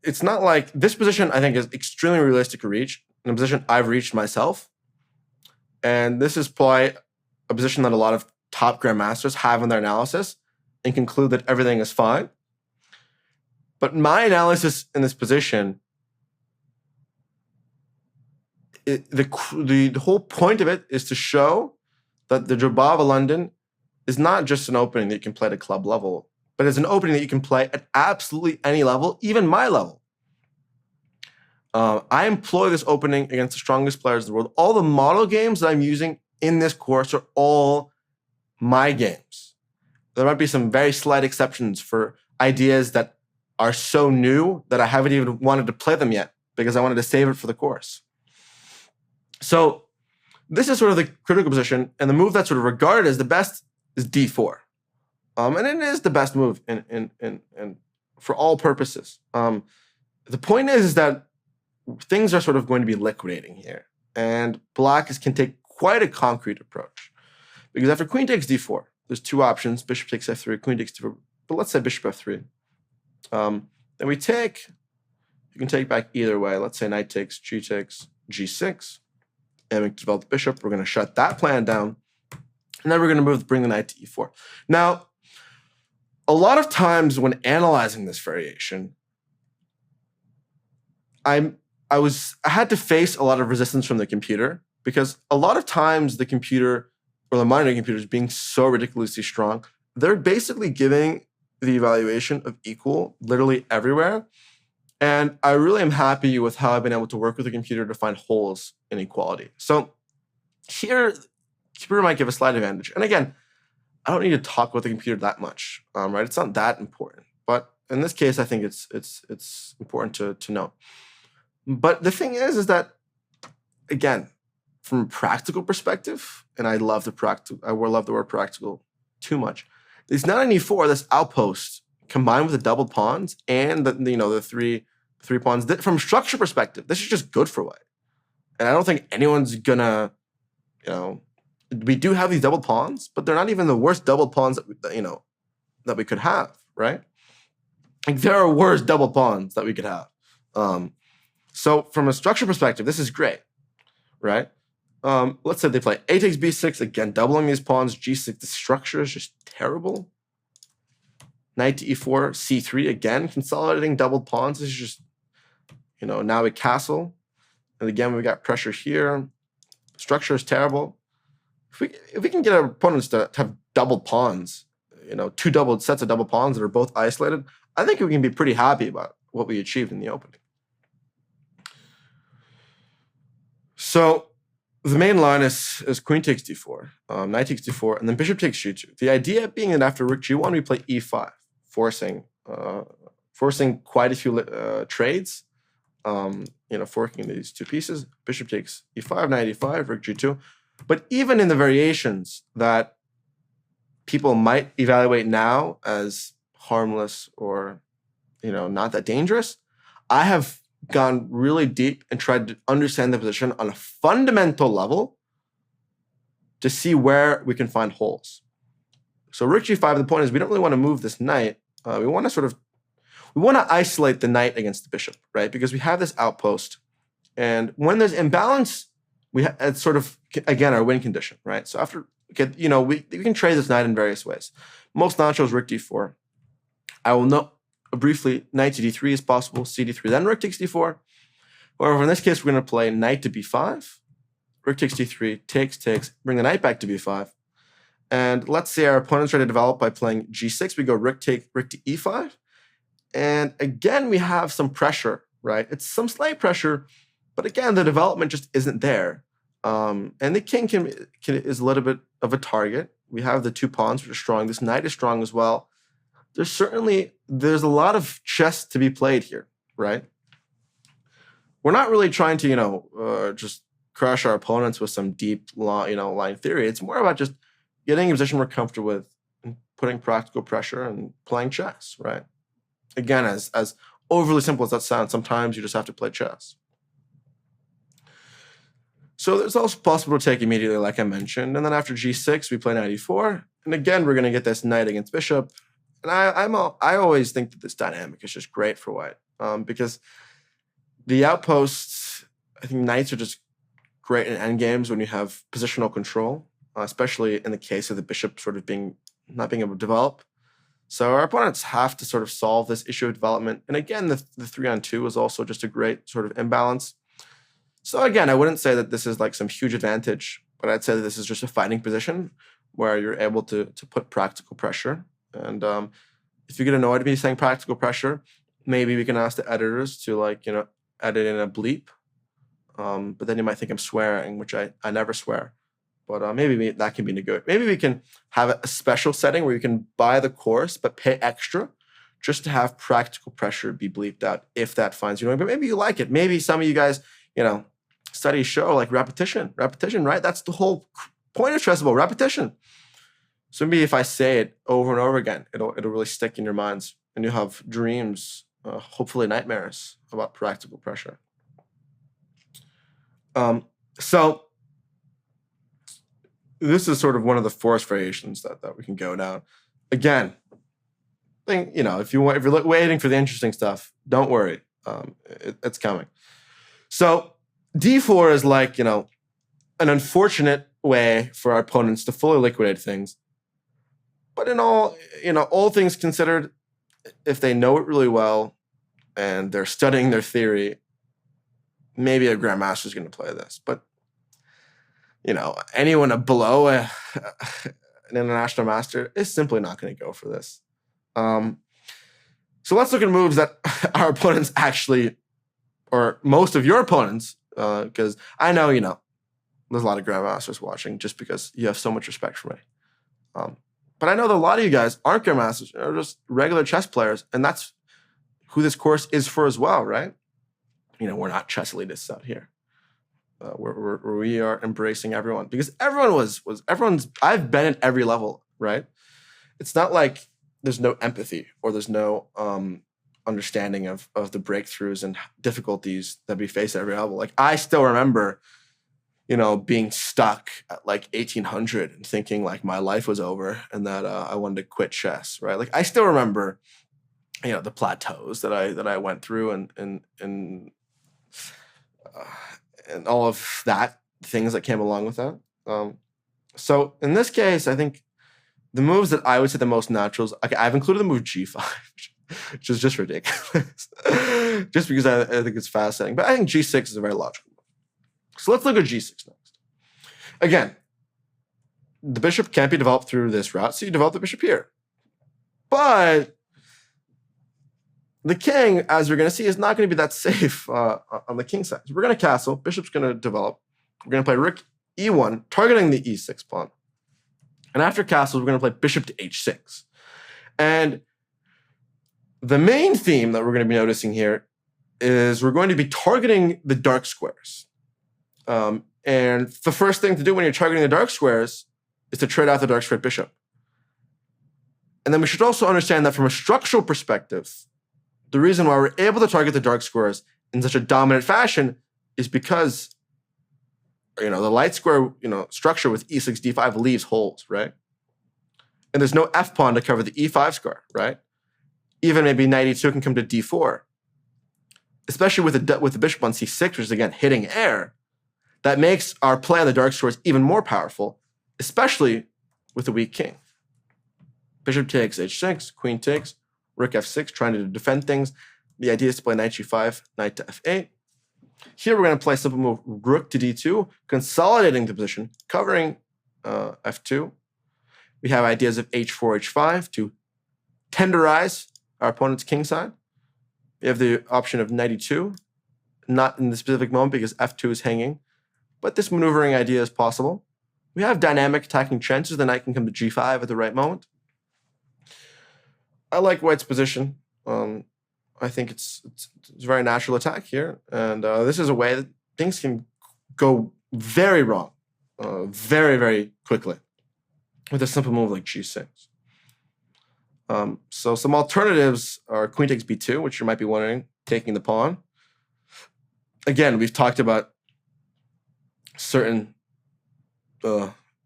It's not like this position, I think, is extremely realistic to reach, in a position I've reached myself. And this is probably a position that a lot of top grandmasters have in their analysis and conclude that everything is fine. But my analysis in this position, the whole point of it is to show that the Jobava London is not just an opening that you can play at a club level, but it's an opening that you can play at absolutely any level, even my level. I employ this opening against the strongest players in the world. All the model games that I'm using in this course are all my games. There might be some very slight exceptions for ideas that are so new that I haven't even wanted to play them yet because I wanted to save it for the course. So this is sort of the critical position, and the move that's sort of regarded as the best is d4. And it is the best move in for all purposes. The point is that things are sort of going to be liquidating here. And black can take quite a concrete approach. Because after queen takes d4, there's two options. Bishop takes f3, queen takes d4. But let's say bishop f3. Then you can take back either way. Let's say knight takes g6. And we can develop the bishop. We're going to shut that plan down. And then we're going to bring the knight to e4. Now, a lot of times when analyzing this variation, I had to face a lot of resistance from the computer because a lot of times the computer or the modern computers being so ridiculously strong, they're basically giving the evaluation of equal literally everywhere. And I really am happy with how I've been able to work with the computer to find holes in equality. So here, the computer might give a slight advantage. And again, I don't need to talk about the computer that much, right? It's not that important. But in this case, I think it's important to know. But the thing is that, again, from a practical perspective, and I love the word practical too much. It's not an e4, this outpost combined with the doubled pawns and the three pawns. From structure perspective, this is just good for white. And I don't think anyone's gonna, we do have these double pawns, but they're not even the worst double pawns that we could have, right? Like there are worse double pawns that we could have. So from a structure perspective, this is great, right? Let's say they play a takes b6, again, doubling these pawns, g6. The structure is just terrible. Knight to e4, c3, again, consolidating doubled pawns. This is just, now a castle. And again, we got pressure here. Structure is terrible. If we can get our opponents to have doubled pawns, two doubled sets of double pawns that are both isolated, I think we can be pretty happy about what we achieved in the opening. So the main line is queen takes d4, knight takes d4, and then bishop takes g2. The idea being that after rook g1, we play e5, forcing quite a few trades, forking these two pieces. Bishop takes e5, knight e5, rook g2. But even in the variations that people might evaluate now as harmless or, not that dangerous, I have gone really deep and tried to understand the position on a fundamental level to see where we can find holes. So rook g5, the point is we don't really want to move this knight. We want to isolate the knight against the bishop, right? Because we have this outpost, and when there's imbalance, it's sort of, again, our win condition, right? So after, we can trade this knight in various ways. Most nachos, rook d4. I will note briefly, knight to d3 is possible, c d3, then rook takes d4. However, in this case, we're going to play knight to b5, rook takes d3, takes, bring the knight back to b5. And let's say our opponent's trying to develop by playing g6. We go rook to e5. And again, we have some pressure, right? It's some slight pressure, but again, the development just isn't there. And the king is a little bit of a target. We have the two pawns which are strong. This knight is strong as well. There's a lot of chess to be played here, right? We're not really trying to, just crush our opponents with some deep, line theory. It's more about just getting a position we're comfortable with, and putting practical pressure and playing chess, right? Again, as overly simple as that sounds, sometimes you just have to play chess. So it's also possible to take immediately, like I mentioned. And then after g6, we play knight e4. And again, we're going to get this knight against bishop. And I always think that this dynamic is just great for white, because the outposts, I think knights are just great in endgames when you have positional control, especially in the case of the bishop sort of not being able to develop. So our opponents have to sort of solve this issue of development. And again, the 3-on-2 is also just a great sort of imbalance. So again, I wouldn't say that this is like some huge advantage, but I'd say that this is just a fighting position where you're able to put practical pressure. And if you get annoyed at me saying practical pressure, maybe we can ask the editors to edit in a bleep. But then you might think I'm swearing, which I never swear. But maybe that can be negotiated. Maybe we can have a special setting where you can buy the course but pay extra just to have practical pressure be bleeped out if that finds you annoying. But maybe you like it. Maybe some of you guys, studies show like repetition, right? That's the whole point of chessable, repetition. So maybe if I say it over and over again, it'll really stick in your minds, and you'll have dreams, hopefully nightmares, about practical pressure. So this is sort of one of the forced variations that we can go down. Again, if you're waiting for the interesting stuff, don't worry, it's coming. So d4 is like an unfortunate way for our opponents to fully liquidate things. But in all things considered, if they know it really well and they're studying their theory, maybe a grandmaster is going to play this. But anyone below an international master is simply not going to go for this. So let's look at moves that our opponents actually, or most of your opponents, because I know there's a lot of grandmasters watching just because you have so much respect for me. But I know that a lot of you guys aren't grandmasters, they're just regular chess players, and that's who this course is for as well, right? We're not chess elitists out here. We are embracing everyone, because everyone's. I've been at every level, right? It's not like there's no empathy or there's no understanding of the breakthroughs and difficulties that we face at every level. Like I still remember, being stuck at like 1800 and thinking like my life was over and that I wanted to quit chess, right? Like I still remember, the plateaus that I went through and all of that things that came along with that. So in this case, I think the moves that I would say the most natural is, okay, I've included the move G5, which is just ridiculous, just because I think it's fascinating. But I think G6 is a very logical move. So let's look at G6 next. Again, the bishop can't be developed through this route, so you develop the bishop here. But the king, as we're going to see, is not going to be that safe on the king side. So we're going to castle. Bishop's going to develop. We're going to play rook e1, targeting the e6 pawn. And after castles, we're going to play bishop to h6. And the main theme that we're going to be noticing here is we're going to be targeting the dark squares. And the first thing to do when you're targeting the dark squares is to trade out the dark squared bishop. And then we should also understand that from a structural perspective, the reason why we're able to target the dark squares in such a dominant fashion is because the light square structure with e6, d5 leaves holes, right? And there's no f pawn to cover the e5 square, right? Even maybe knight e2 can come to d4, especially with the bishop on c6, which is again hitting air. That makes our play on the dark squares even more powerful, especially with a weak king. Bishop takes h6, queen takes, rook f6, trying to defend things. The idea is to play knight g5, knight to f8. Here we're going to play a simple move, rook to d2, consolidating the position, covering f2. We have ideas of h4, h5 to tenderize our opponent's king side. We have the option of knight e2, not in the specific moment because f2 is hanging, but this maneuvering idea is possible. We have dynamic attacking chances. The knight can come to g5 at the right moment. I like white's position. I think it's a very natural attack here. And this is a way that things can go very wrong very, very quickly with a simple move like g6. So some alternatives are queen takes b2, which you might be wondering, taking the pawn. Again, we've talked about certain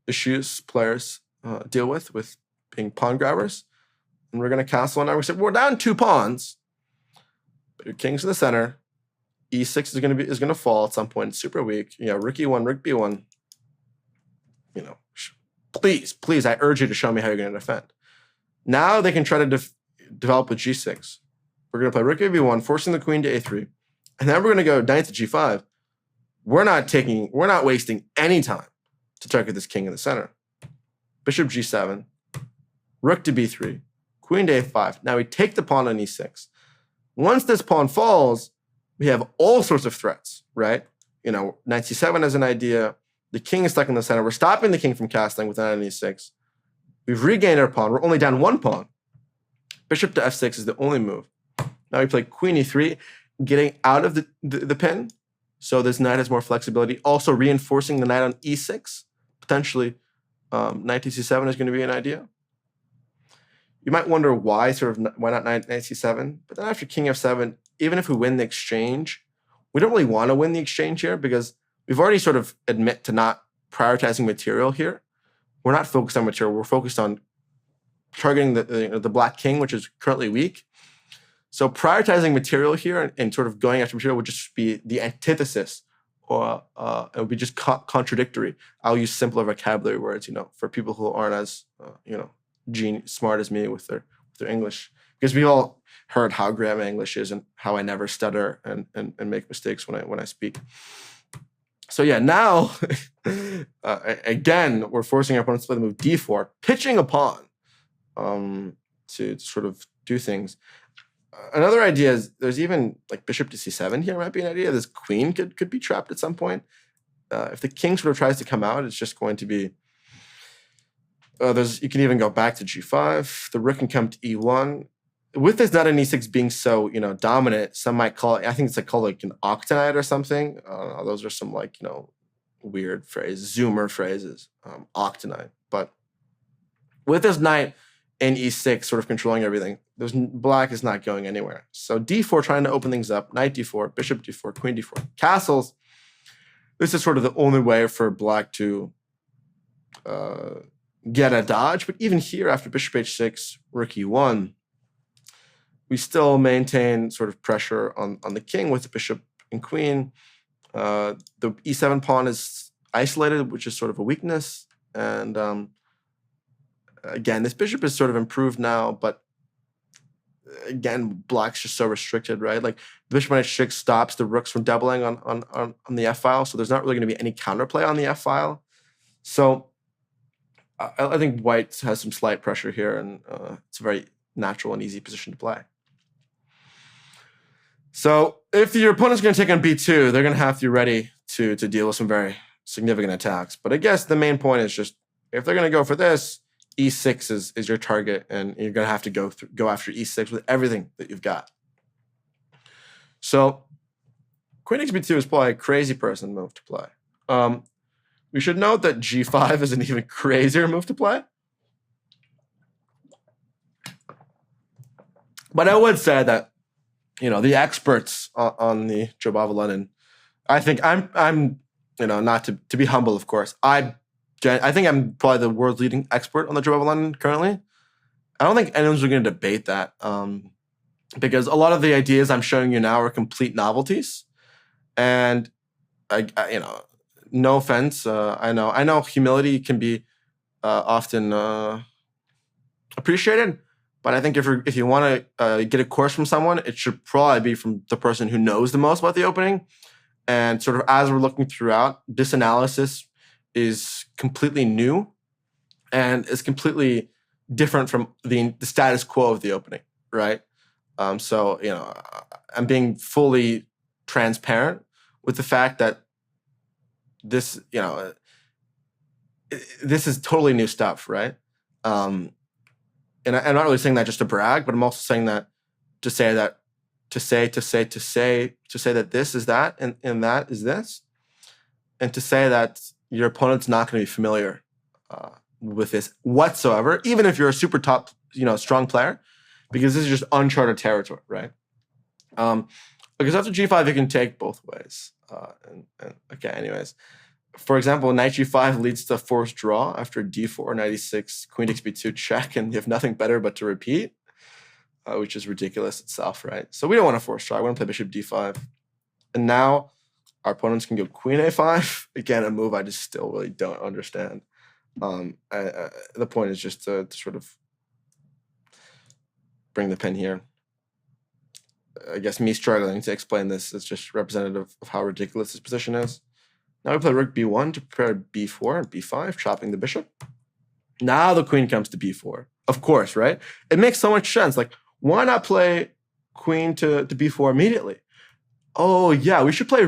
issues players deal with being pawn grabbers. And we're going to castle now. We said we're down 2 pawns, but your king's in the center. E6 is going to fall at some point. It's super weak. Rook e1, rook b1. Please, I urge you to show me how you're going to defend. Now they can try to develop with g6. We're going to play rook b1, forcing the queen to a3, and then we're going to go knight to g5. We're not wasting any time to target this king in the center. Bishop g7, rook to b3, queen to a5. Now we take the pawn on e6. Once this pawn falls, we have all sorts of threats, right? Knight c7 as an idea. The king is stuck in the center. We're stopping the king from castling with knight on e6. We've regained our pawn. We're only down 1 pawn. Bishop to f6 is the only move. Now we play queen e3, getting out of the pin. So this knight has more flexibility. Also reinforcing the knight on e6. Potentially, knight to c7 is going to be an idea. You might wonder why not knight c7? But then after king f7, even if we win the exchange, we don't really want to win the exchange here because we've already sort of admit to not prioritizing material here. We're not focused on material. We're focused on targeting the black king, which is currently weak. So prioritizing material here and sort of going after material would just be the antithesis, or it would be just contradictory. I'll use simpler vocabulary words, for people who aren't as, smart as me with their English, because we all heard how great my English is and how I never stutter and make mistakes when I speak. So yeah, now again we're forcing our opponents to play the move d4, pitching a pawn to sort of do things. Another idea is there's even like bishop to c7 here might be an idea. This queen could be trapped at some point. If the king sort of tries to come out, it's just going to be. You can even go back to g5. The rook can come to e1. With this knight on e6 being so dominant, some might call it. I think it's called an octonite or something. Those are some weird phrases, zoomer phrases, octonite. But with this knight in e6 sort of controlling everything, black is not going anywhere. So d4 trying to open things up. Knight d4, bishop d4, queen d4, castles. This is sort of the only way for black to get a dodge. But even here, after bishop h6, rook e1, we still maintain sort of pressure on the king with the bishop and queen. The e7 pawn is isolated, which is sort of a weakness. And again, this bishop is sort of improved now, but again, black's just so restricted, right? Like bishop on h6 stops the rooks from doubling on the f file, so there's not really going to be any counterplay on the f file. So I think white has some slight pressure here, and it's a very natural and easy position to play. So if your opponent's going to take on b2, they're going to have to be ready to deal with some very significant attacks. But I guess the main point is just if they're going to go for this, e6 is your target, and you're going to have to go after e6 with everything that you've got. So queen x b2 is probably a crazy person move to play. We should note that g5 is an even crazier move to play. But I would say that, you know, the experts on the Jobava London, I think I'm you know, not to be humble, of course. I think I'm probably the world's leading expert on the Jobava London currently. I don't think anyone's going to debate that, because a lot of the ideas I'm showing you now are complete novelties, and I you know, no offense, I know humility can be often appreciated, but I think if you want to get a course from someone, it should probably be from the person who knows the most about the opening. And sort of as we're looking throughout, this analysis is completely new and is completely different from the status quo of the opening, right? So, you know, I'm being fully transparent with the fact that this, you know, this is totally new stuff, right? And I'm not really saying that just to brag, but I'm also saying that to say that to say that this is that and that is this, and to say that your opponent's not going to be familiar with this whatsoever, even if you're a super top, you know, strong player, because this is just uncharted territory, right? Because after g5, you can take both ways. Okay, anyways, for example, knight g5 leads to forced draw after d4, knight e6, queen takes b2 check, and you have nothing better but to repeat, which is ridiculous itself, right? So we don't want to force draw. I want to play bishop d5. And now our opponents can go queen a5. Again, a move I just still really don't understand. The point is just to sort of bring the pen here. I guess me struggling to explain this is just representative of how ridiculous this position is. Now we play rook b1 to prepare b4 and b5, chopping the bishop. Now the queen comes to b4. Of course, right? It makes so much sense. Like, why not play queen to b4 immediately? Oh, yeah, we should play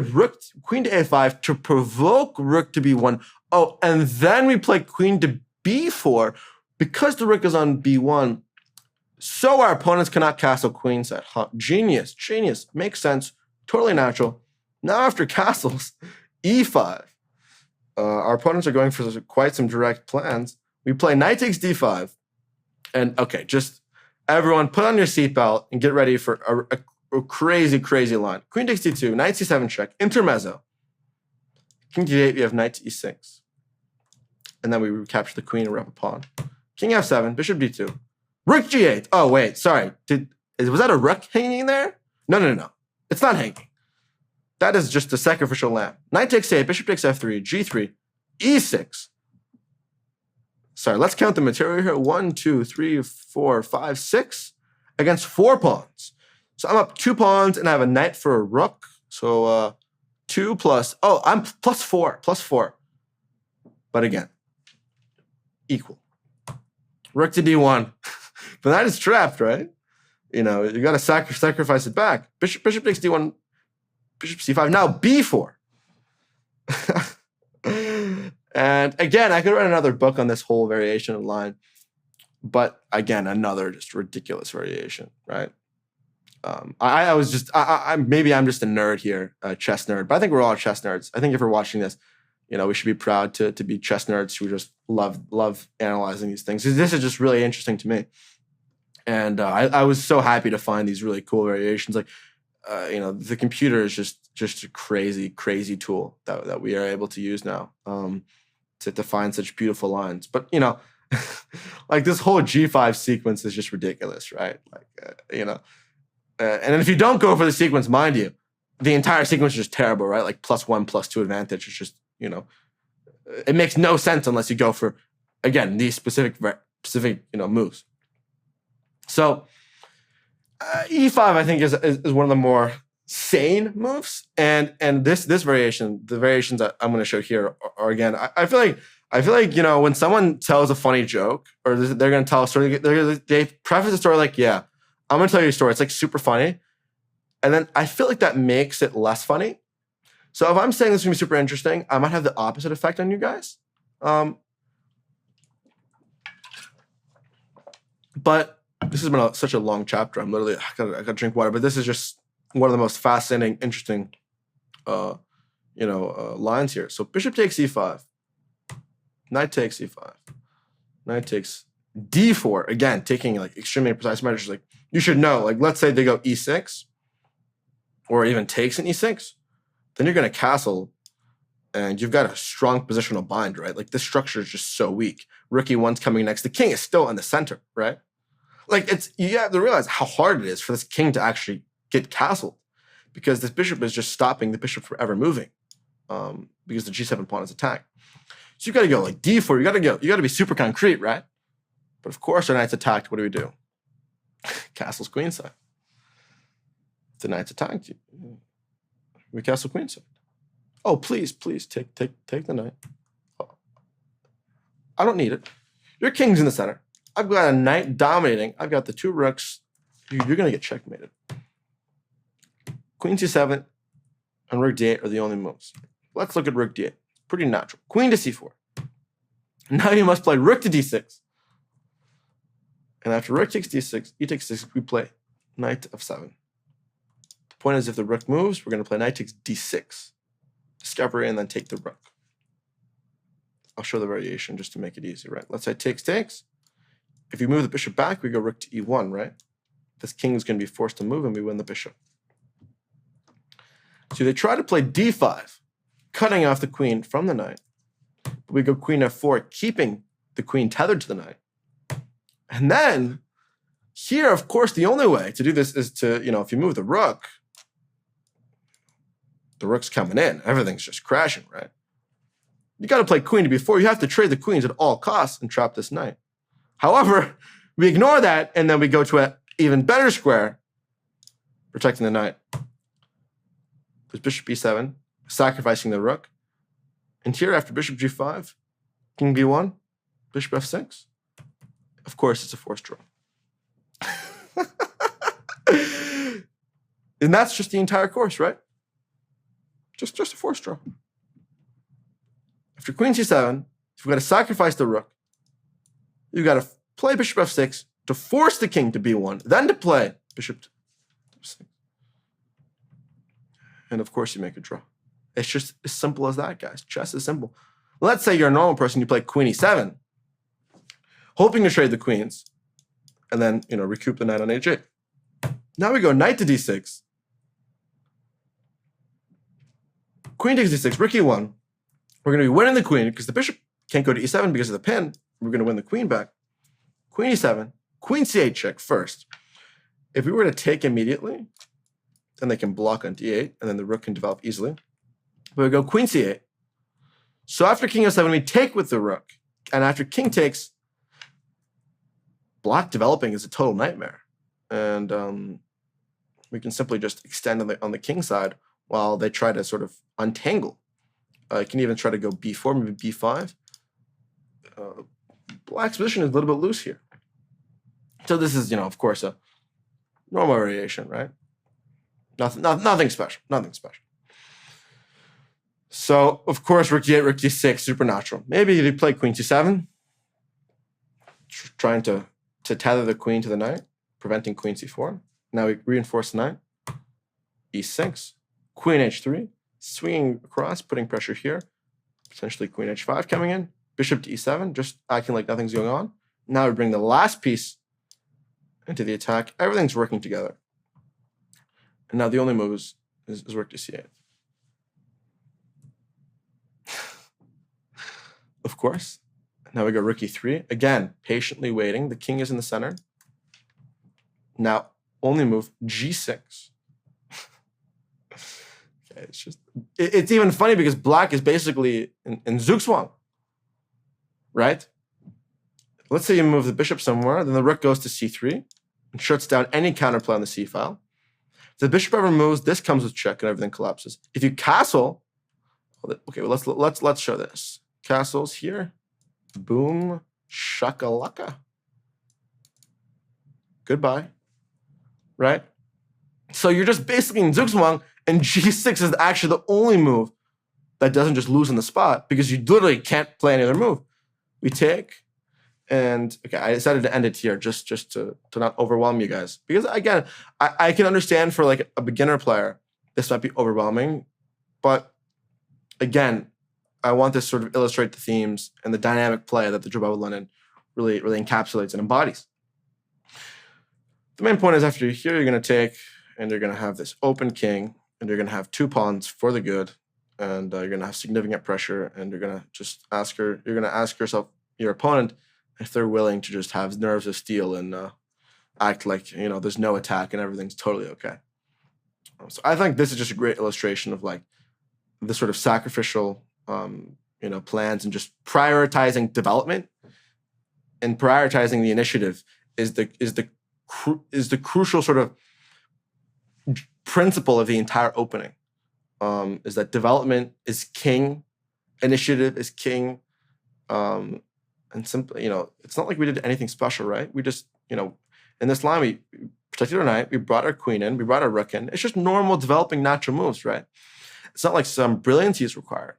queen to a5 to provoke rook to b1. Oh, and then we play queen to b4 because the rook is on b1. So our opponents cannot castle queenside. Huh? Genius, genius. Makes sense. Totally natural. Now after castles, e5. Our opponents are going for quite some direct plans. We play knight takes d5. And okay, just everyone put on your seatbelt and get ready for a crazy, crazy line. Queen takes d2, knight c7 check, intermezzo. King d8, we have knight to e6. And then we recapture the queen and rep a pawn. King f7, bishop d2. Rook g8. Oh, wait, sorry. Was that a rook hanging there? No. It's not hanging. That is just a sacrificial lamb. Knight takes 8, bishop takes f3, g3, e6. Sorry, let's count the material here. 1, 2, 3, 4, 5, 6 against 4 pawns. So I'm up 2 pawns and I have a knight for a rook. So 2 plus, oh, I'm plus 4. But again, equal. Rook to d1. But that is trapped, right? You know, you got to sacrifice it back. Bishop takes d1, bishop c5. Now b4. And again, I could write another book on this whole variation of line. But again, another just ridiculous variation, right? Maybe I'm just a nerd here, a chess nerd. But I think we're all chess nerds. I think if we're watching this, you know, we should be proud to be chess nerds who just love analyzing these things. This is just really interesting to me. And I was so happy to find these really cool variations. Like, you know, the computer is just a crazy, crazy tool that we are able to use now to find such beautiful lines. But, you know, like this whole G5 sequence is just ridiculous, right? Like, you know, and if you don't go for the sequence, mind you, the entire sequence is just terrible, right? Like +1, +2 advantage is just, you know, It makes no sense unless you go for, again, these specific moves. So e5, I think, is one of the more sane moves, and this variation, the variations that I'm going to show here are again. I feel like when someone tells a funny joke or they're going to tell a story, they preface the story like, yeah, I'm going to tell you a story. It's like super funny, and then I feel like that makes it less funny. So if I'm saying this is going to be super interesting, I might have the opposite effect on you guys. But this has been such a long chapter. I'm literally, I gotta drink water. But this is just one of the most fascinating, interesting, lines here. So bishop takes e5, knight takes e5, knight takes d4. Again, taking like extremely precise measures. Like you should know. Like let's say they go e6, or even takes an e6, then you're gonna castle, and you've got a strong positional bind, right? Like this structure is just so weak. Rook e1's coming next. The king is still in the center, right? Like you have to realize how hard it is for this king to actually get castled, because this bishop is just stopping the bishop from ever moving, because the g7 pawn is attacked. So you got to go like d4. You got to be super concrete, right? But of course, our knight's attacked. What do? Castles queenside. The knight's attacked. We castle queenside. Oh, please take the knight. Oh. I don't need it. Your king's in the center. I've got a knight dominating. I've got the two rooks. You're going to get checkmated. Queen c7 and rook d8 are the only moves. Let's look at rook d8. Pretty natural. Queen to c4. Now you must play rook to d6. And after rook takes d6, e takes 6, we play knight to f7. The point is, if the rook moves, we're going to play knight takes d6. Discovery, and then take the rook. I'll show the variation just to make it easy, right? Let's say takes. If you move the bishop back, we go rook to e1, right? This king is going to be forced to move, and we win the bishop. So they try to play d5, cutting off the queen from the knight. But we go queen f4, keeping the queen tethered to the knight. And then, here, of course, the only way to do this is to, if you move the rook's coming in. Everything's just crashing, right? You got to play queen to b4. You have to trade the queens at all costs and trap this knight. However, we ignore that, and then we go to an even better square, protecting the knight. There's bishop e7, sacrificing the rook. And here, after bishop g5, king b1, bishop f6. Of course, it's a forced draw. And that's just the entire course, right? Just a forced draw. After queen c7, you've got to sacrifice the rook. You've got to play bishop f6 to force the king to b1, then to play bishop f6. And of course, you make a draw. It's just as simple as that, guys. Chess is simple. Let's say you're a normal person, you play queen e7, hoping to trade the queens, and then, recoup the knight on h8. Now we go knight to d6. Queen takes d6, rook e1. We're going to be winning the queen because the bishop can't go to e7 because of the pin. We're going to win the queen back. Queen e7, queen c8 check first. If we were to take immediately, then they can block on d8, and then the rook can develop easily. But we go queen c8. So after king f7, we take with the rook. And after king takes, block developing is a total nightmare. And we can simply just extend on the king side while they try to sort of untangle. You can even try to go b4, maybe b5. Black's position is a little bit loose here. So this is, of course, a normal variation, right? Nothing special. Nothing special. So, of course, rook d8, rook d6, supernatural. Maybe you play queen c7, trying to tether the queen to the knight, preventing queen c4. Now we reinforce the knight. e6, queen h3, swinging across, putting pressure here. Potentially queen h5 coming in. Bishop to e7, just acting like nothing's going on. Now we bring the last piece into the attack. Everything's working together. And now the only move is rook to c8. Of course. Now we go rook e3. Again, patiently waiting. The king is in the center. Now, only move g6. Okay, it's even funny because black is basically in zugzwang. right? Let's say you move the bishop somewhere, then the rook goes to c3 and shuts down any counterplay on the c file. If the bishop ever moves, this comes with check and everything collapses. If you castle, okay, well, let's show this. Castles here, boom, shakalaka. Goodbye, right? So you're just basically in Zugzwang, and g6 is actually the only move that doesn't just lose on the spot because you literally can't play any other move. We take, and okay, I decided to end it here just to not overwhelm you guys. Because again, I can understand for like a beginner player, this might be overwhelming, but again, I want to sort of illustrate the themes and the dynamic play that the Jobava London really encapsulates and embodies. The main point is after here, you're going to take, and you're going to have this open king, and you're going to have 2 pawns for the good, and you're going to have significant pressure, and you're going to just ask yourself, your opponent, if they're willing to just have nerves of steel and act like, you know, there's no attack and everything's totally okay. So I think this is just a great illustration of like the sort of sacrificial, you know, plans and just prioritizing development and prioritizing the initiative is the crucial sort of principle of the entire opening. Is that development is king, initiative is king, and simply, you know, it's not like we did anything special, right? We just, you know, in this line, we protected our knight, we brought our queen in, we brought our rook in. It's just normal developing natural moves, right? It's not like some brilliancy is required,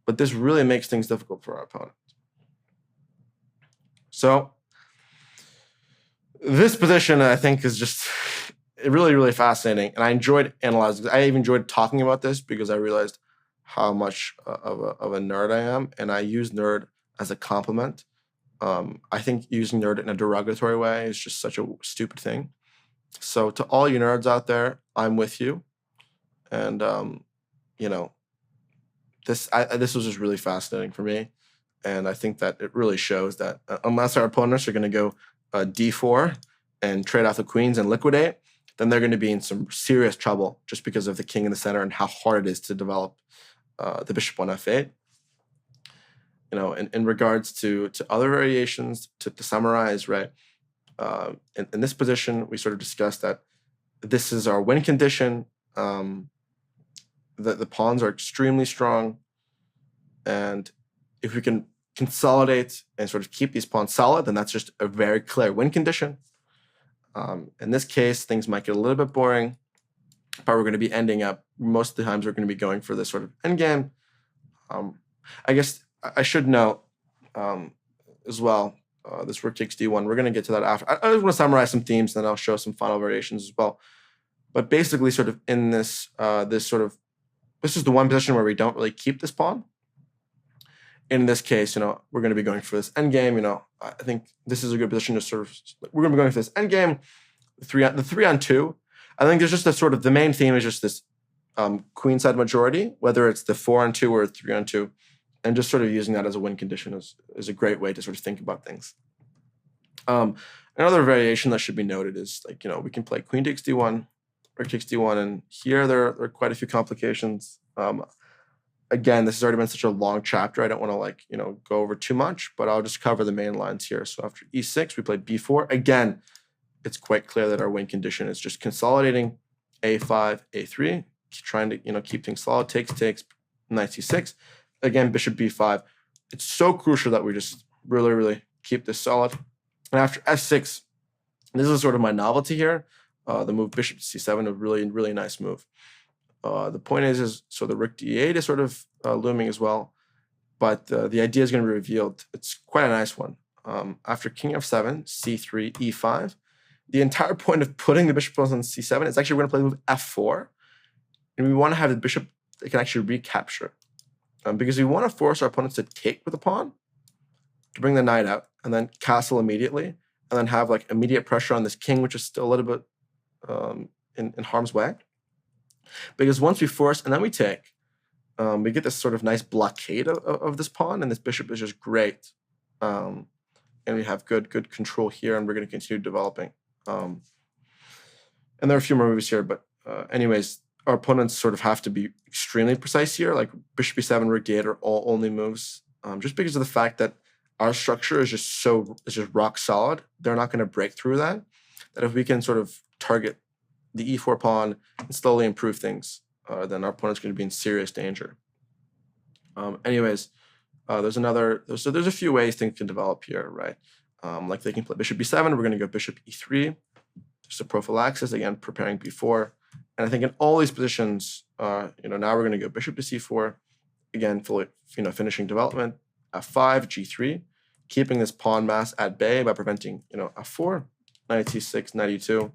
but this really makes things difficult for our opponent. So this position, I think, is just really fascinating, and I enjoyed analyzing. I even enjoyed talking about this because I realized how much of a nerd I am, and I use nerd as a compliment. I think using nerd in a derogatory way is just such a stupid thing. So to all you nerds out there, I'm with you, and you know, this was just really fascinating for me, and I think that it really shows that unless our opponents are going to go d4 and trade off the queens and liquidate, then they're going to be in some serious trouble just because of the king in the center and how hard it is to develop the bishop on f8. You know, in regards to other variations, to summarize, right? In this position, we sort of discussed that this is our win condition. The pawns are extremely strong, and if we can consolidate and sort of keep these pawns solid, then that's just a very clear win condition. In this case, things might get a little bit boring, but we're going to be ending up, most of the times we're going to be going for this sort of endgame. I guess I should note as well, this rook takes d1, we're going to get to that after. I just want to summarize some themes, and then I'll show some final variations as well. But basically sort of in this, this is the one position where we don't really keep this pawn. In this case, you know, we're going to be going for this endgame. You know, I think this is a good position to sort of, we're going to be going for this endgame, the 3-on-2. I think there's just a sort of, the main theme is just this queenside majority, whether it's the 4-on-2 or 3-on-2, and just sort of using that as a win condition is a great way to sort of think about things. Another variation that should be noted is, like, you know, we can play queen takes d1, rook takes d1, and here there are quite a few complications. Again, this has already been such a long chapter. I don't want to, like, you know, go over too much, but I'll just cover the main lines here. So after e6, we played b4. Again, it's quite clear that our win condition is just consolidating a5, a3, trying to, you know, keep things solid. Takes, knight c6. Again, bishop b5. It's so crucial that we just really keep this solid. And after f6, this is sort of my novelty here. The move bishop to c7, a really nice move. The point is so the rook d8 is sort of looming as well, but the idea is going to be revealed. It's quite a nice one. After king f7, c3, e5, the entire point of putting the bishop on c7 is actually we're going to play the move f4, and we want to have the bishop that can actually recapture, because we want to force our opponents to take with the pawn, to bring the knight out, and then castle immediately, and then have like immediate pressure on this king, which is still a little bit in harm's way. Because once we force and then we take, we get this sort of nice blockade of this pawn, and this bishop is just great. And we have good control here, and we're going to continue developing. And there are a few more moves here, but anyways, our opponents sort of have to be extremely precise here. Like bishop e7, rook d8 are all only moves, just because of the fact that our structure is just rock solid. They're not going to break through that. That if we can sort of target the e4 pawn and slowly improve things, then our opponent's going to be in serious danger. Anyways, there's a few ways things can develop here, right? Like they can play bishop b7. We're going to go bishop e3. Just a prophylaxis, again, preparing b4. And I think in all these positions, now we're going to go bishop to c4. Again, fully, finishing development. f5, g3, keeping this pawn mass at bay by preventing, f4, knight c6, knight e2,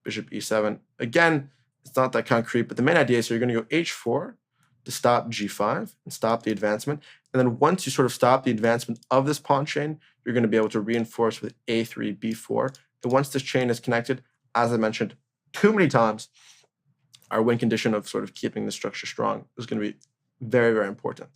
bishop e7. Again, it's not that concrete, but the main idea is so you're going to go h4 to stop g5 and stop the advancement. And then once you sort of stop the advancement of this pawn chain, you're going to be able to reinforce with a3, b4. And once this chain is connected, as I mentioned too many times, our win condition of sort of keeping the structure strong is going to be very, very important.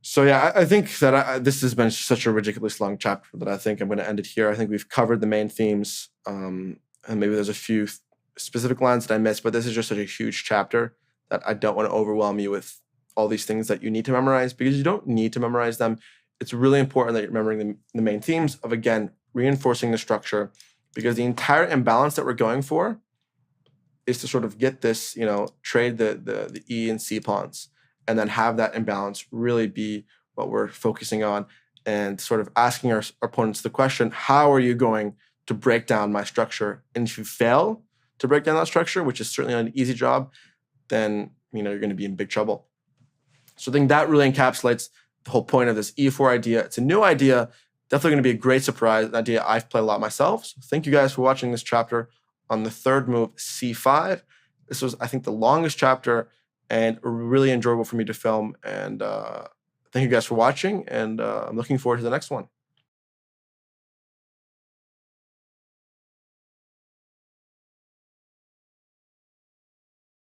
So yeah, I think that this has been such a ridiculously long chapter that I think I'm going to end it here. I think we've covered the main themes, and maybe there's a few specific lines that I missed, but this is just such a huge chapter that I don't want to overwhelm you with all these things that you need to memorize, because you don't need to memorize them. It's really important that you're remembering the main themes of, again, reinforcing the structure, because the entire imbalance that we're going for is to sort of get this, trade the E and C pawns, and then have that imbalance really be what we're focusing on, and sort of asking our opponents the question, how are you going to break down my structure? And if you fail to break down that structure, which is certainly not an easy job, then you're going to be in big trouble. So I think that really encapsulates the whole point of this E4 idea. It's a new idea, definitely going to be a great surprise, an idea I've played a lot myself. So thank you guys for watching this chapter on the third move, C5. This was, I think, the longest chapter and really enjoyable for me to film. And thank you guys for watching, and I'm looking forward to the next one.